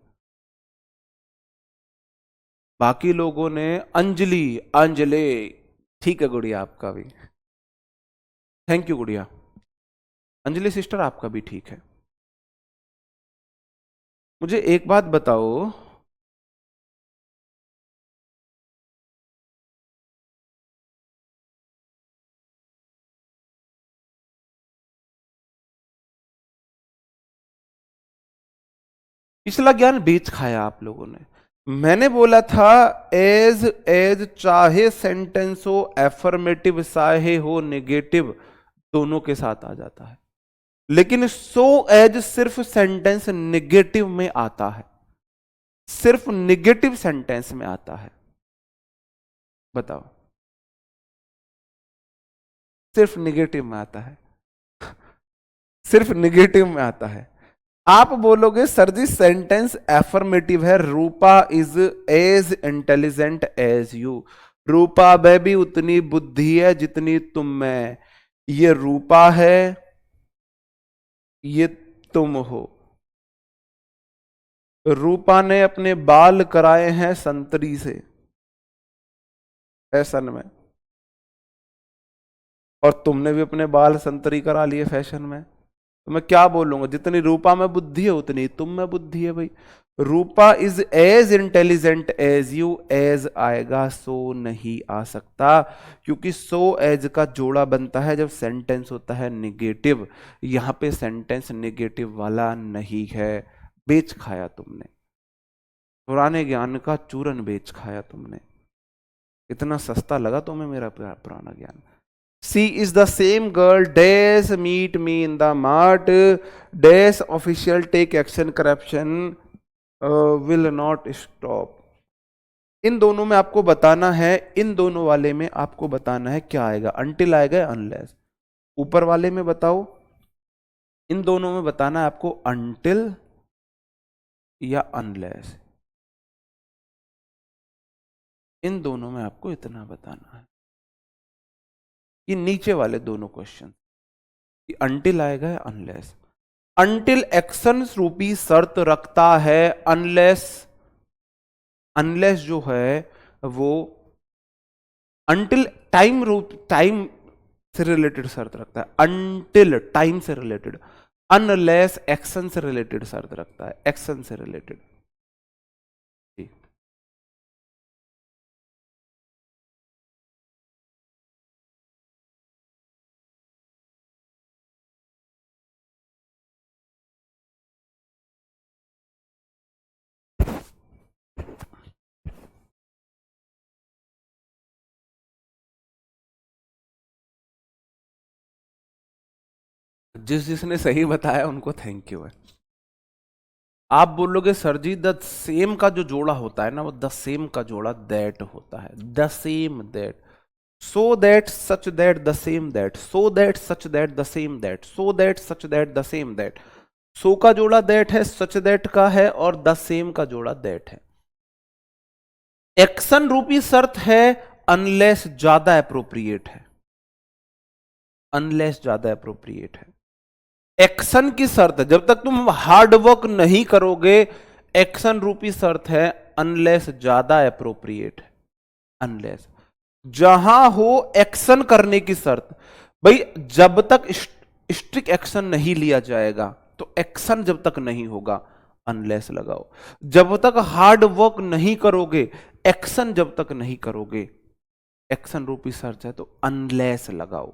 बाकी लोगों ने अंजलि, अंजलि। ठीक है गुड़िया, आपका भी थैंक यू गुड़िया। अंजलि सिस्टर आपका भी ठीक है। मुझे एक बात बताओ, पिछला ज्ञान बेच खाया आप लोगों ने। मैंने बोला था एज एज चाहे सेंटेंस हो एफर्मेटिव चाहे हो नेगेटिव, दोनों के साथ आ जाता है। लेकिन सो एज सिर्फ सेंटेंस नेगेटिव में आता है, सिर्फ नेगेटिव सेंटेंस में आता है। बताओ, सिर्फ नेगेटिव में आता है, सिर्फ नेगेटिव में आता है। आप बोलोगे सर जी सेंटेंस एफर्मेटिव है, Rupa is as intelligent as you. Rupa में भी उतनी बुद्धि है जितनी तुम में। ये रूपा है, ये तुम हो। रूपा ने अपने बाल कराए हैं संतरी से, फैशन में, और तुमने भी अपने बाल संतरी करा लिए फैशन में। तो मैं क्या बोलूंगा, जितनी रूपा में बुद्धि है उतनी तुम में बुद्धि है भाई। Rupa is as intelligent as you, as आएगा सो नहीं आ सकता, क्योंकि सो एज का जोड़ा बनता है जब सेंटेंस होता है निगेटिव। यहां पे सेंटेंस निगेटिव वाला नहीं है। बेच खाया तुमने, पुराने ज्ञान का चूरन बेच खाया तुमने। इतना सस्ता लगा तुम्हें मेरा पुराना ज्ञान। She is the same girl dash meet me in the mart, dash official take action corruption will not stop. इन दोनों में आपको बताना है, इन दोनों वाले में आपको बताना है क्या आएगा, अनटिल आएगा अनलेस। ऊपर वाले में बताओ, इन दोनों में बताना है आपको अनटिल या अनलेस, इन दोनों में आपको इतना बताना है। ये नीचे वाले दोनों क्वेश्चन, अनटिल आएगा या अनलेस। अनटिल एक्शन रूपी शर्त रखता है, अनलेस, अनलेस जो है वो अनटिल टाइम रूप, टाइम से रिलेटेड शर्त रखता है, अनटिल टाइम से रिलेटेड, अनलेस एक्शन से रिलेटेड शर्त रखता है, एक्शन से रिलेटेड। जिसने सही बताया उनको थैंक यू है। आप बोलोगे सर जी द सेम का जो जोड़ा होता है ना, वो द सेम का जोड़ा दैट होता है, the same that, so that such that the same that, so that such that the same that, so that such that the same that. So का जोड़ा दैट है, सच दैट का है, और द सेम का जोड़ा दैट है। Action रूपी शर्त है अनलेस ज्यादा अप्रोप्रिएट है, अनलेस ज्यादा अप्रोप्रिएट है। एक्शन की शर्त है, जब तक तुम हार्ड वर्क नहीं करोगे, एक्शन रूपी शर्त है अनलेस ज्यादा अप्रोप्रिएट है, अनलेस जहां हो एक्शन करने की शर्त, भाई जब तक स्ट्रिक्ट एक्शन नहीं लिया जाएगा तो एक्शन जब तक नहीं होगा अनलेस लगाओ, जब तक हार्ड वर्क नहीं करोगे, एक्शन जब तक नहीं करोगे, एक्शन रूपी शर्त है तो अनलेस लगाओ।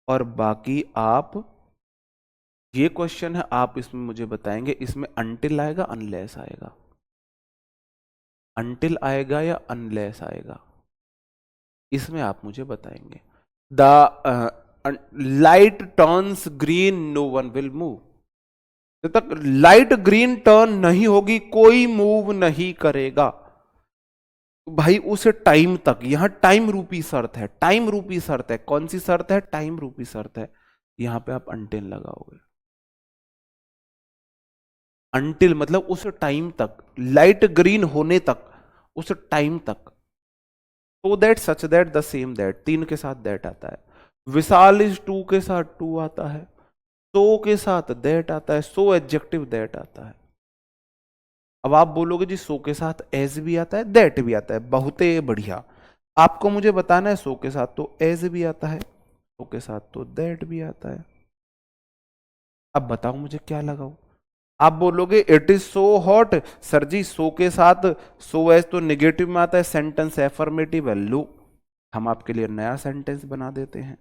और बाकी आप, ये क्वेश्चन है आप इसमें मुझे बताएंगे, इसमें अनटिल आएगा अनलेस आएगा, अनटिल आएगा या अनलेस आएगा, इसमें आप मुझे बताएंगे। The light turns green no one will move, जब तक लाइट ग्रीन टर्न नहीं होगी कोई मूव नहीं करेगा। भाई उस टाइम तक, यहां टाइम रूपी शर्त है, टाइम रूपी शर्त है, कौन सी शर्त है, टाइम रूपी शर्त है, यहां पे आप अनटिल लगाओगे। अनटिल मतलब उस टाइम तक, लाइट ग्रीन होने तक, उस टाइम तक। सो that such that the same that, तीन के साथ दैट आता है, विशाल इज टू के साथ टू आता है, सो के साथ दैट आता है, सो एडजेक्टिव दैट आता है। अब आप बोलोगे जी सो के साथ एज भी आता है दैट भी आता है, बहुत ही बढ़िया। आपको मुझे बताना है सो के साथ तो एज भी आता है, सो के साथ तो दैट भी आता है। अब बताओ मुझे क्या लगाऊं। आप बोलोगे it is so hot, sir ji so के साथ सो एज तो निगेटिव में आता है, सेंटेंस एफर्मेटिव है, लो हम आपके लिए नया सेंटेंस बना देते हैं।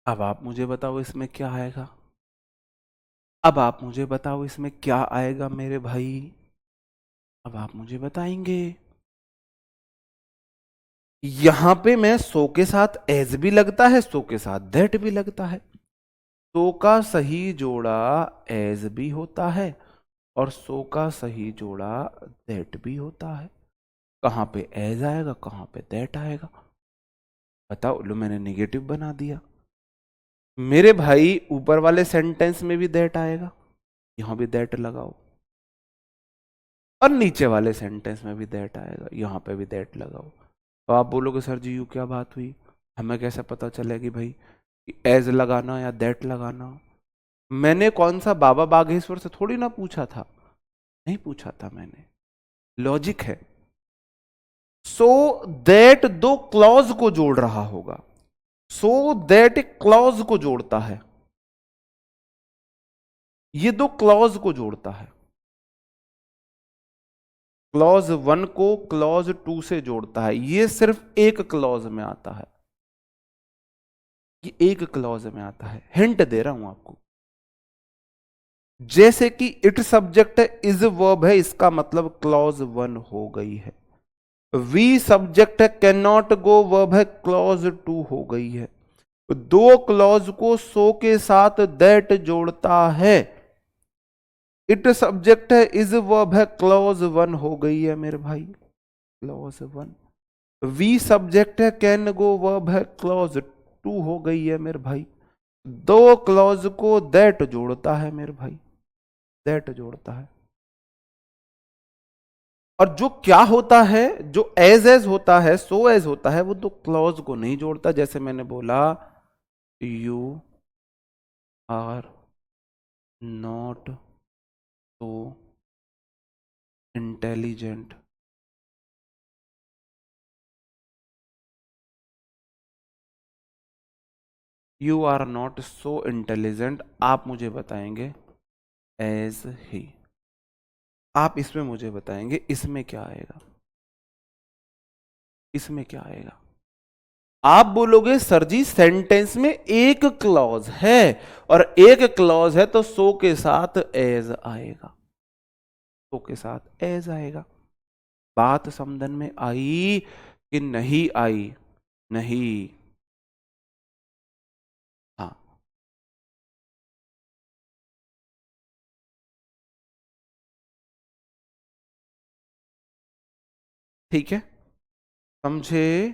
अब आप मुझे बताओ इसमें क्या आएगा, अब आप मुझे बताओ इसमें क्या आएगा मेरे भाई, अब आप मुझे बताएंगे। यहां पे मैं सो के साथ एज भी लगता है, सो के साथ दैट भी लगता है, सो का सही जोड़ा एज भी होता है और सो का सही जोड़ा दैट भी होता है। कहां पे एज आएगा, कहां पे दैट आएगा, बताओ। लो मैंने निगेटिव बना दिया मेरे भाई, ऊपर वाले सेंटेंस में भी दैट आएगा, यहां भी दैट लगाओ, और नीचे वाले सेंटेंस में भी दैट आएगा, यहां पे भी दैट लगाओ। तो आप बोलोगे सर जी यू क्या बात हुई, हमें कैसे पता चलेगी भाई कि एज लगाना या दैट लगाना। मैंने कौन सा बाबा बागेश्वर से थोड़ी ना पूछा था, नहीं पूछा था मैंने, लॉजिक है। सो दैट दो क्लॉज को जोड़ रहा होगा, सो दैट एक क्लॉज को जोड़ता है, ये दो क्लॉज को जोड़ता है, क्लॉज वन को क्लॉज टू से जोड़ता है, ये सिर्फ एक क्लॉज में आता है, ये एक क्लॉज में आता है, हिंट दे रहा हूं आपको। जैसे कि इट सब्जेक्ट है, इज वर्ब है, इसका मतलब क्लॉज 1 हो गई है। वी सब्जेक्ट है, कैन नॉट गो वर्ब है, क्लॉज 2 हो गई है। दो क्लॉज को सो के साथ दैट जोड़ता है। इट सब्जेक्ट है, इज वर्ब है, क्लॉज 1 हो गई है मेरे भाई, क्लॉज 1। वी सब्जेक्ट है, कैन गो वर्ब है, क्लॉज 2 हो गई है मेरे भाई। दो क्लॉज को दैट जोड़ता है मेरे भाई, दैट जोड़ता है। और जो क्या होता है, जो एज होता है, सो एज होता है, वो तो क्लॉज को नहीं जोड़ता। जैसे मैंने बोला, you are not so intelligent. You are not so intelligent, आप मुझे बताएंगे एज ही। आप इसमें मुझे बताएंगे इसमें क्या आएगा, इसमें क्या आएगा। आप बोलोगे सर जी सेंटेंस में एक क्लॉज है, और एक क्लॉज है तो सो के साथ एज आएगा, सो के साथ एज आएगा। बात समझन में आई कि नहीं आई? नहीं। हाँ, ठीक है, समझे?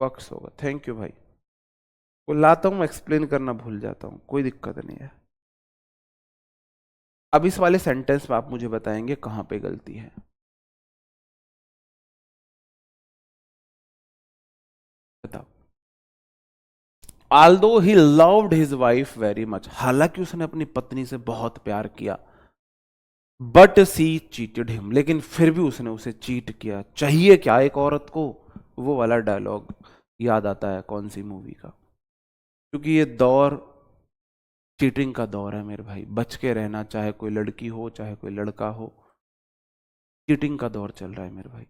वक्स होगा, थैंक यू भाई। वो लाता हूं, एक्सप्लेन करना भूल जाता हूं, कोई दिक्कत नहीं है। अब इस वाले सेंटेंस में आप मुझे बताएंगे कहां पे गलती है, बताओ। Although he loved his wife very much, हालांकि उसने अपनी पत्नी से बहुत प्यार किया, बट सी चीटेड हिम, लेकिन फिर भी उसने उसे चीट किया। चाहिए क्या एक औरत को? वो वाला डायलॉग याद आता है कौन सी मूवी का? क्योंकि ये दौर चीटिंग का दौर है मेरे भाई, बच के रहना, चाहे कोई लड़की हो चाहे कोई लड़का हो, चीटिंग का दौर चल रहा है मेरे भाई।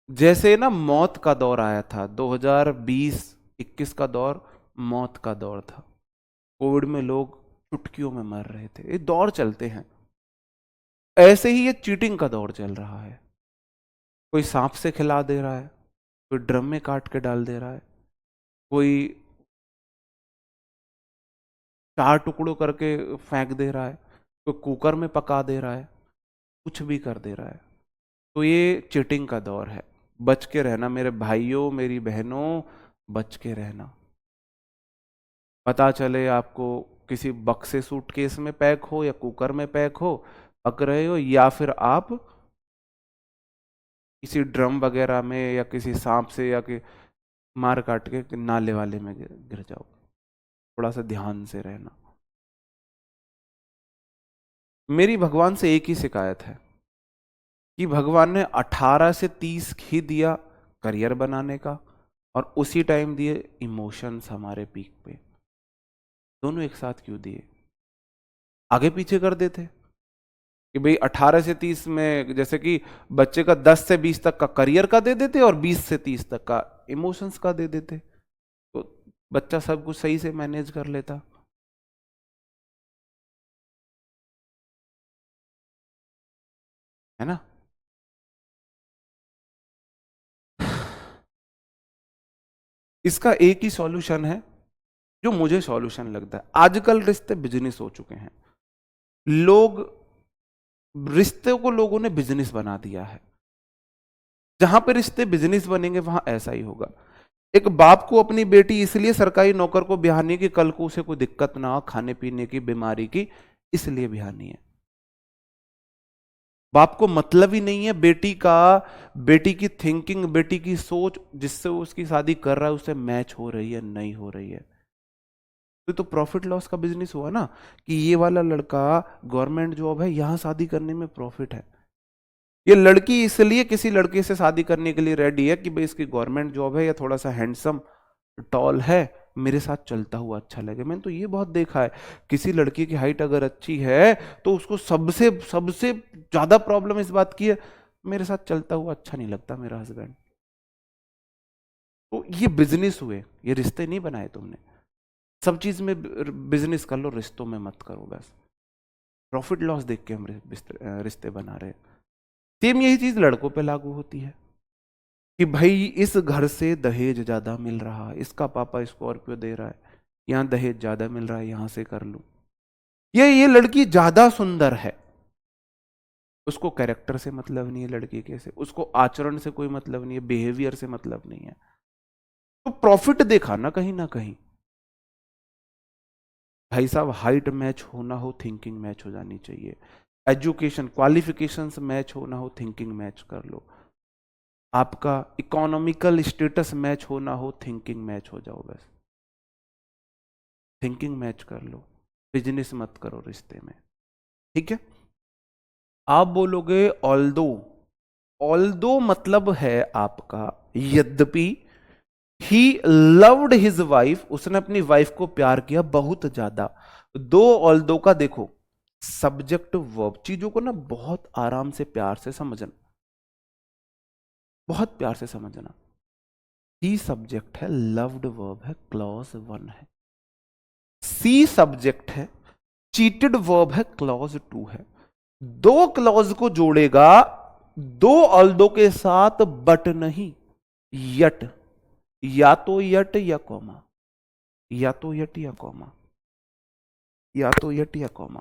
जैसे ना मौत का दौर आया था 2020-21 का दौर, मौत का दौर था। कोविड में लोग चुटकियों में मर रहे थे, ये दौर चलते हैं। ऐसे ही ये चीटिंग का दौर चल रहा है। कोई सांप से खिला दे रहा है, कोई ड्रम में काट के डाल दे रहा है, कोई 4 टुकड़ों करके फेंक दे रहा है, कोई कुकर में पका दे रहा है, कुछ भी कर दे रहा है। तो ये चीटिंग का दौर है। बच के रहना मेरे भाइयों, मेरी बहनों, बच के रहना। पता चले आपको किसी बक्से सूटकेस में पैक हो या कुकर में पैक हो, पक रहे हो, या फिर आप किसी ड्रम वगैरह में या किसी सांप से या कि मार काट के नाले वाले में गिर जाओ। थोड़ा सा ध्यान से रहना। मेरी भगवान से एक ही शिकायत है कि भगवान ने 18 से 30 ही दिया करियर बनाने का, और उसी टाइम दिए इमोशंस हमारे पीक पे। दोनों एक साथ क्यों दिए? आगे पीछे कर देते कि भाई 18 से 30 में, जैसे कि बच्चे का 10 से 20 तक का करियर का दे देते और 20 से 30 तक का इमोशंस का दे देते, तो बच्चा सब कुछ सही से मैनेज कर लेता, है ना? इसका एक ही सॉल्यूशन है, जो मुझे सॉल्यूशन लगता है। आजकल रिश्ते बिजनेस हो चुके हैं। लोग, रिश्ते को लोगों ने बिजनेस बना दिया है। जहां पे रिश्ते बिजनेस बनेंगे वहां ऐसा ही होगा। एक बाप को अपनी बेटी इसलिए सरकारी नौकर को ब्याहनी है कि कल को उसे कोई दिक्कत ना हो, खाने पीने की, बीमारी की, इसलिए ब्याहनी है। बाप को मतलब ही नहीं है बेटी का, बेटी की थिंकिंग, बेटी की सोच जिससे वो उसकी शादी कर रहा है उससे मैच हो रही है नहीं हो रही है। तो प्रॉफिट लॉस का बिजनेस हुआ ना, कि ये वाला लड़का गवर्नमेंट जॉब है, यहां शादी करने में प्रॉफिट है। ये लड़की इसलिए किसी लड़के से शादी करने के लिए रेडी है कि भाई इसकी गवर्नमेंट जॉब है या थोड़ा सा हैंडसम टॉल है, मेरे साथ चलता हुआ अच्छा लगे। मैंने तो ये बहुत देखा है, किसी लड़की की हाइट अगर अच्छी है तो उसको सबसे सबसे ज्यादा प्रॉब्लम इस बात की है, मेरे साथ चलता हुआ अच्छा नहीं लगता मेरा हस्बैंड। तो ये बिजनेस हुए, ये रिश्ते नहीं बनाए तुमने। सब चीज में बिजनेस कर लो, रिश्तों में मत करो बस। प्रॉफिट लॉस देख के हम रिश्ते बना रहे हैं। सेम यही चीज लड़कों पे लागू होती है कि भाई इस घर से दहेज ज्यादा मिल रहा है, इसका पापा स्कॉर्पियो दे रहा है, यहाँ दहेज ज्यादा मिल रहा है, यहां से कर लूं। ये लड़की ज्यादा सुंदर है, उसको कैरेक्टर से मतलब नहीं है लड़की के से, उसको आचरण से कोई मतलब नहीं है, बिहेवियर से मतलब नहीं है। तो प्रॉफिट देखा ना कहीं। भाई साहब हाइट मैच होना हो, थिंकिंग मैच हो जानी चाहिए। एजुकेशन क्वालिफिकेशंस मैच होना हो, थिंकिंग मैच कर लो। आपका इकोनॉमिकल स्टेटस मैच होना हो, थिंकिंग मैच हो जाओ बस। थिंकिंग मैच कर लो, बिजनेस मत करो रिश्ते में, ठीक है। आप बोलोगे ऑल्दो, ऑल्दो मतलब है आपका यद्यपि। ही लव्ड हिज वाइफ, उसने अपनी वाइफ को प्यार किया बहुत ज्यादा। दो ऑल्दो का देखो सब्जेक्ट वर्ब, चीजों को ना बहुत आराम से प्यार से समझना, बहुत प्यार से समझना। ही सब्जेक्ट है, लव्ड वर्ब है, क्लॉज 1 है। सी सब्जेक्ट है, चीटेड वर्ब है, क्लॉज 2 है। दो क्लॉज को जोड़ेगा, दो ऑल्दो के साथ बट नहीं, यट। या तो यट या कॉमा, या तो यट या कॉमा, या तो यट या कॉमा।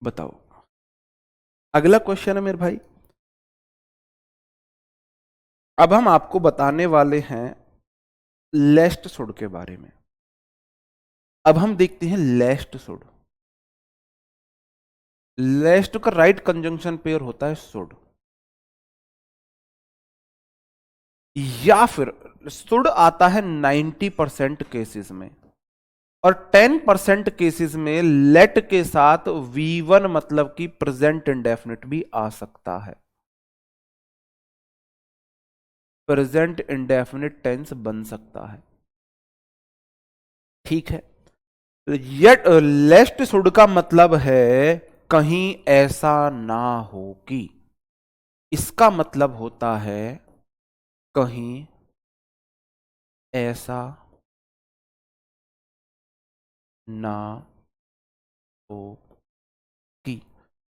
बताओ, अगला क्वेश्चन है मेरे भाई। अब हम आपको बताने वाले हैं लेस्ट सुड के बारे में। अब हम देखते हैं लेस्ट सुड। लेस्ट का राइट कंजंक्शन पेयर होता है सुड, या फिर सुड आता है 90% केसेस में, और 10% केसेस में लेट के साथ V1 मतलब कि प्रेजेंट इंडेफिनिट भी आ सकता है। प्रेजेंट इंडेफिनिट टेंस बन सकता है, ठीक है। येट लेस्ट शुड का मतलब है कहीं ऐसा ना हो कि, इसका मतलब होता है कहीं ऐसा ना हो कि,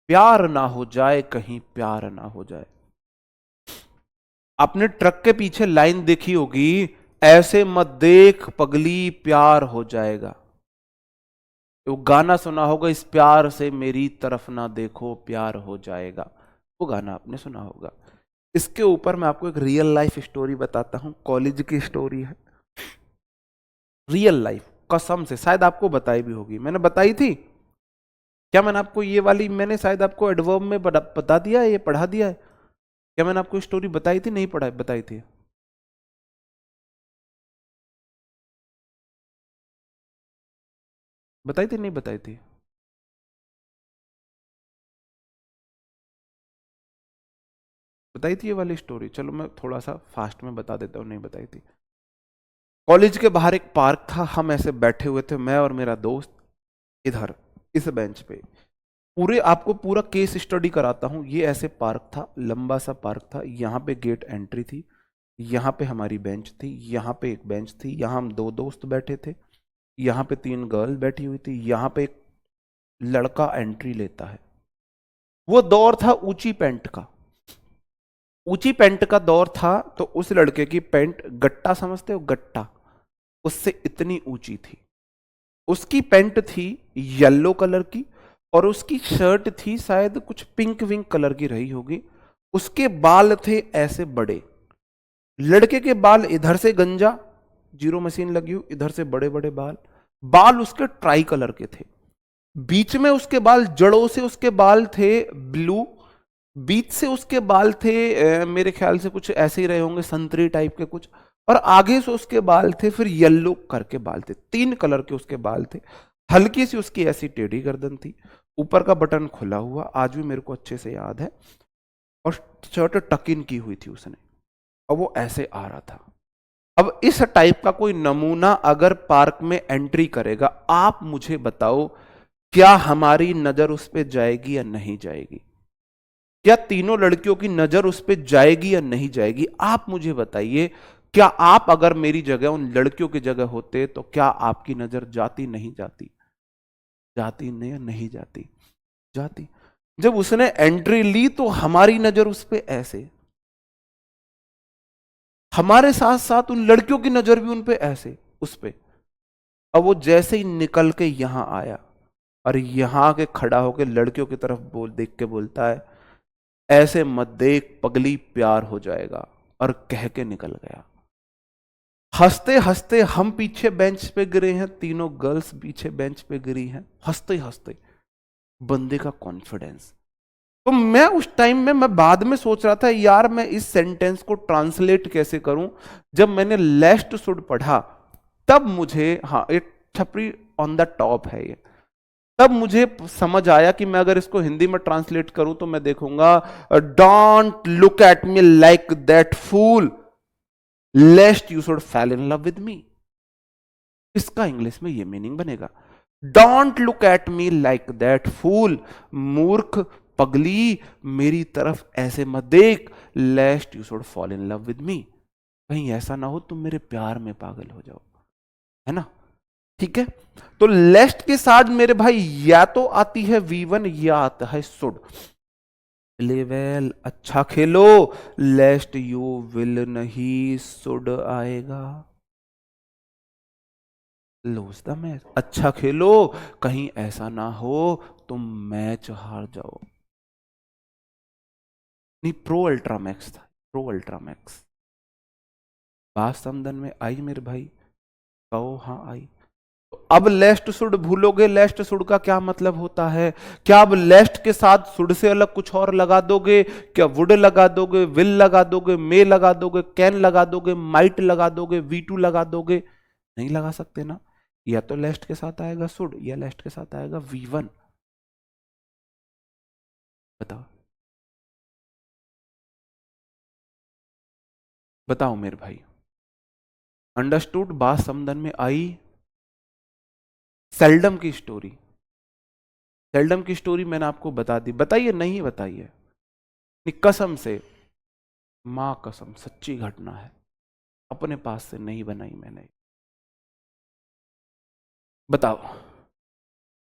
प्यार ना हो जाए, कहीं प्यार ना हो जाए। आपने ट्रक के पीछे लाइन देखी होगी, ऐसे मत देख पगली प्यार हो जाएगा। वो गाना सुना होगा, इस प्यार से मेरी तरफ ना देखो प्यार हो जाएगा, वो गाना आपने सुना होगा। इसके ऊपर मैं आपको एक रियल लाइफ स्टोरी बताता हूं, कॉलेज की स्टोरी है, रियल लाइफ, कसम से शायद आपको बताई भी होगी, मैंने बताई थी क्या? मैंने आपको ये वाली, मैंने शायद आपको एडवर्ब में बता दिया है, ये पढ़ा दिया है क्या? मैंने आपको स्टोरी बताई थी, नहीं पढ़ा बताई थी? बताई थी नहीं बताई थी? बताई थी ये वाली स्टोरी? चलो मैं थोड़ा सा फास्ट में बता देता हूँ, नहीं बताई थी। कॉलेज के बाहर एक पार्क था, हम ऐसे बैठे हुए थे, मैं और मेरा दोस्त, इधर इस बेंच पे। पूरे आपको पूरा केस स्टडी कराता हूं। ये ऐसे पार्क था, लंबा सा पार्क था, यहाँ पे गेट एंट्री थी, यहाँ पे हमारी बेंच थी, यहाँ पे एक बेंच थी, यहाँ हम दो दोस्त बैठे थे, यहाँ पे 3 गर्ल बैठी हुई थी, यहाँ पे एक लड़का एंट्री लेता है। वो दौर था ऊंची पैंट का, ऊंची पैंट का दौर था। तो उस लड़के की पैंट, गट्टा समझते हो, गट्टा, उससे इतनी ऊंची थी। उसकी पैंट थी येलो कलर की, और उसकी शर्ट थी शायद कुछ पिंक विंक कलर की रही होगी। उसके बाल थे ऐसे बड़े, लड़के के बाल इधर से गंजा, जीरो मशीन लगी हुई, इधर से बड़े बड़े बाल, बाल उसके ट्राई कलर के थे। बीच में उसके बाल, जड़ों से उसके बाल थे ब्लू, बीच से उसके बाल थे मेरे ख्याल से कुछ ऐसे ही रहे होंगे, संतरी टाइप के कुछ, और आगे से उसके बाल थे फिर येलो करके बाल थे, 3 कलर के उसके बाल थे। हल्की सी उसकी ऐसी टेढ़ी गर्दन थी, ऊपर का बटन खुला हुआ, आज भी मेरे को अच्छे से याद है, और शर्ट टक इन की हुई थी उसने, और वो ऐसे आ रहा था। अब इस टाइप का कोई नमूना अगर पार्क में एंट्री करेगा, आप मुझे बताओ क्या हमारी नजर उस पर जाएगी या नहीं जाएगी? क्या तीनों लड़कियों की नजर उस पर जाएगी या नहीं जाएगी? आप मुझे बताइए, क्या आप अगर मेरी जगह उन लड़कियों की जगह होते तो क्या आपकी नजर जाती नहीं जाती? जाती नहीं या नहीं जाती? जाती। जब उसने एंट्री ली तो हमारी नजर उस पर ऐसे, हमारे साथ साथ उन लड़कियों की नजर भी उन पे ऐसे, उस पे। अब वो जैसे ही निकल के यहां आया और यहां के खड़ा होकर लड़कियों की तरफ देख के बोलता है, ऐसे मत देख पगली, प्यार हो जाएगा, और कह के निकल गया। हंसते हंसते हम पीछे बेंच पे गिरे हैं, तीनों गर्ल्स पीछे बेंच पे गिरी हैं, हंसते हंसते। बंदे का कॉन्फिडेंस। तो मैं उस टाइम में, मैं बाद में सोच रहा था यार मैं इस सेंटेंस को ट्रांसलेट कैसे करूं। जब मैंने लेस्ट शुड पढ़ा तब मुझे, हाँ एक छपरी ऑन द टॉप है ये, तब मुझे समझ आया कि मैं अगर इसको हिंदी में ट्रांसलेट करूं तो मैं देखूंगा, don't look at me like that fool lest you should fall in love with मी। इसका इंग्लिश में ये मीनिंग बनेगा, don't look at me like that fool, मूर्ख, पगली, मेरी तरफ ऐसे मत देख, lest you should fall in love with me, कहीं ऐसा ना हो तुम मेरे प्यार में पागल हो जाओ, है ना? ठीक है, तो लेस्ट के साथ मेरे भाई या तो आती है V1 या आता है शुड। प्ले वेल, अच्छा खेलो, लेस्ट यू विल नहीं, शुड आएगा, लूज द मैच, अच्छा खेलो, कहीं ऐसा ना हो तुम मैच हार जाओ। नहीं, प्रो अल्ट्रामैक्स था, प्रो अल्ट्रामैक्स। बात समझन में आई मेरे भाई? कहो हाँ आई। तो अब लेस्ट शुड भूलोगे, लेस्ट शुड का क्या मतलब होता है? क्या अब लेस्ट के साथ शुड से अलग कुछ और लगा दोगे? क्या वुड लगा दोगे, विल लगा दोगे, मे लगा दोगे, कैन लगा दोगे, माइट लगा दोगे, V2 लगा दोगे? नहीं लगा सकते ना। या तो लेस्ट के साथ आएगा शुड, या लेस्ट के साथ आएगा V1। बताओ, बताओ मेरे भाई, अंडरस्टूड? बात समझन में आई? सेल्डम की स्टोरी, सेल्डम की स्टोरी मैंने आपको बता दी, बताइए नहीं बताइए? कसम से, मां कसम, सच्ची घटना है, अपने पास से नहीं बनाई मैंने। बताओ,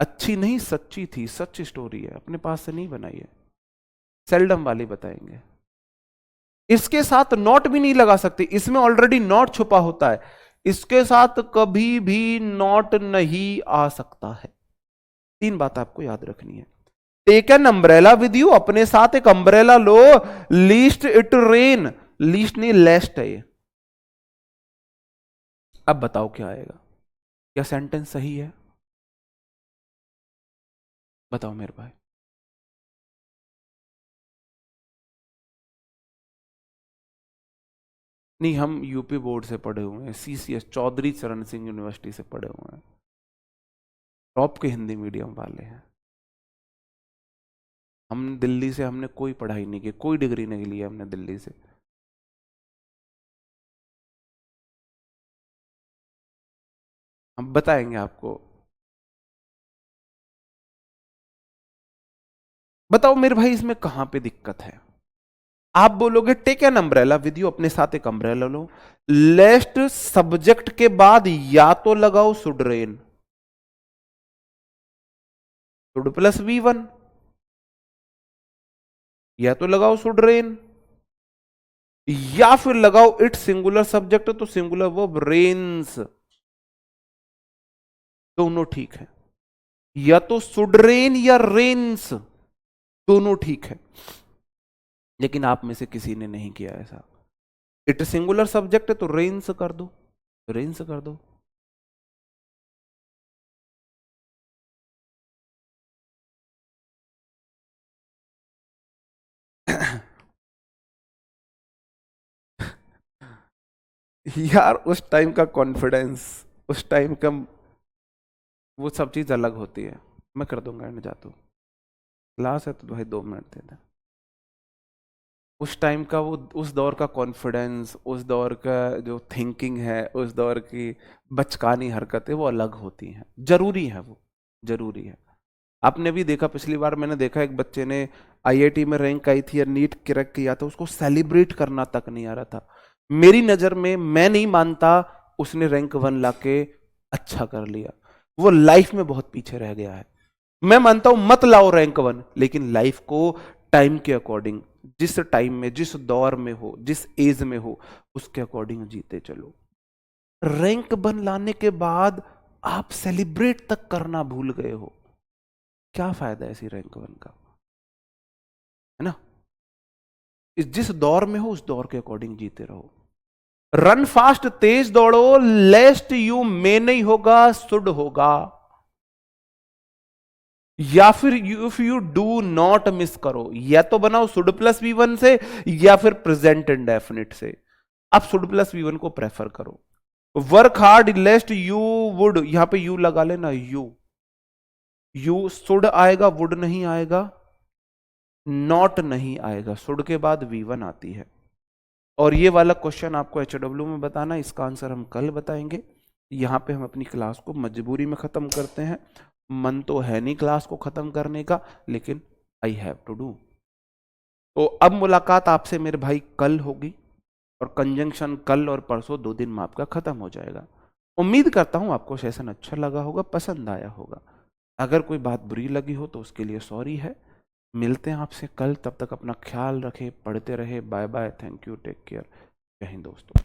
अच्छी नहीं सच्ची थी, सच स्टोरी है, अपने पास से नहीं बनाई है, सेल्डम वाली बताएंगे। इसके साथ नॉट भी नहीं लगा सकते, इसमें ऑलरेडी नॉट छुपा होता है, इसके साथ कभी भी नॉट नहीं आ सकता है। तीन बात आपको याद रखनी है। Take an umbrella with you, अपने साथ एक अम्ब्रेला लो, लीस्ट इट रेन, लीस्ट नहीं लेस्ट है ये। अब बताओ क्या आएगा? क्या सेंटेंस सही है? बताओ मेरे भाई। नहीं, हम यूपी बोर्ड से पढ़े हुए हैं, CCS चौधरी चरण सिंह यूनिवर्सिटी से पढ़े हुए हैं, टॉप के हिंदी मीडियम वाले हैं। हम दिल्ली से, हमने कोई पढ़ाई नहीं की, कोई डिग्री नहीं ली हमने दिल्ली से। हम बताएंगे आपको। बताओ मेरे भाई, इसमें कहां पे दिक्कत है? आप बोलोगे take an umbrella with you, अपने साथ एक अम्ब्रेला लो, लेस्ट सब्जेक्ट के बाद या तो लगाओ should rain, should plus V1, या तो लगाओ शुड रेन, या फिर लगाओ इट सिंगुलर सब्जेक्ट तो सिंगुलर वर्ब रेन्स, दोनों ठीक है। या तो शुड रेन या रेन्स, दोनों ठीक है। लेकिन आप में से किसी ने नहीं किया ऐसा। इट सिंगुलर सब्जेक्ट है तो रेन्स कर दो, रेन्स कर दो। यार उस टाइम का कॉन्फिडेंस, उस टाइम का वो सब चीज अलग होती है। मैं कर दूंगा एंड, जा तू। क्लास है तो भाई 2 मिनट दे दे। उस टाइम का वो, उस दौर का कॉन्फिडेंस, उस दौर का जो थिंकिंग है, उस दौर की बचकानी हरकतें वो अलग होती हैं, जरूरी है वो, जरूरी है। आपने भी देखा, पिछली बार मैंने देखा एक बच्चे ने आईआईटी में रैंक आई थी या नीट क्रैक किया था, उसको सेलिब्रेट करना तक नहीं आ रहा था। मेरी नजर में, मैं नहीं मानता उसने रैंक 1 लाके अच्छा कर लिया, वो लाइफ में बहुत पीछे रह गया है। मैं मानता हूं मत लाओ रैंक 1, लेकिन लाइफ को टाइम के अकॉर्डिंग, जिस टाइम में, जिस दौर में हो, जिस एज में हो, उसके अकॉर्डिंग जीते चलो। रैंक 1 लाने के बाद आप सेलिब्रेट तक करना भूल गए हो, क्या फायदा ऐसी रैंक 1 का, है ना। जिस दौर में हो उस दौर के अकॉर्डिंग जीते रहो। रन फास्ट, तेज दौड़ो, लेस्ट यू में नहीं होगा, शुड होगा। या फिर if you do not miss करो, या तो बनाओ शुड प्लस V1 से, या फिर प्रेजेंट इंडेफिनिट से। आप शुड प्लस V1 को प्रेफर करो। वर्क हार्ड लेस्ट यू वुड, यहां पे यू लगा लेना, यू शुड आएगा, वुड नहीं आएगा, नॉट नहीं आएगा, शुड के बाद V1 आती है। और ये वाला क्वेश्चन आपको HW में बताना, इसका आंसर हम कल बताएंगे। यहां पे हम अपनी क्लास को मजबूरी में खत्म करते हैं, मन तो है नहीं क्लास को खत्म करने का, लेकिन आई हैव टू डू। तो अब मुलाकात आपसे मेरे भाई कल होगी, और कंजंक्शन कल और परसों 2 दिन में आपका खत्म हो जाएगा। उम्मीद करता हूं आपको सेशन अच्छा लगा होगा, पसंद आया होगा। अगर कोई बात बुरी लगी हो तो उसके लिए सॉरी है। मिलते हैं आपसे कल, तब तक अपना ख्याल रखें, पढ़ते रहे। Bye bye, thank you, take care, जय हिंद दोस्तों।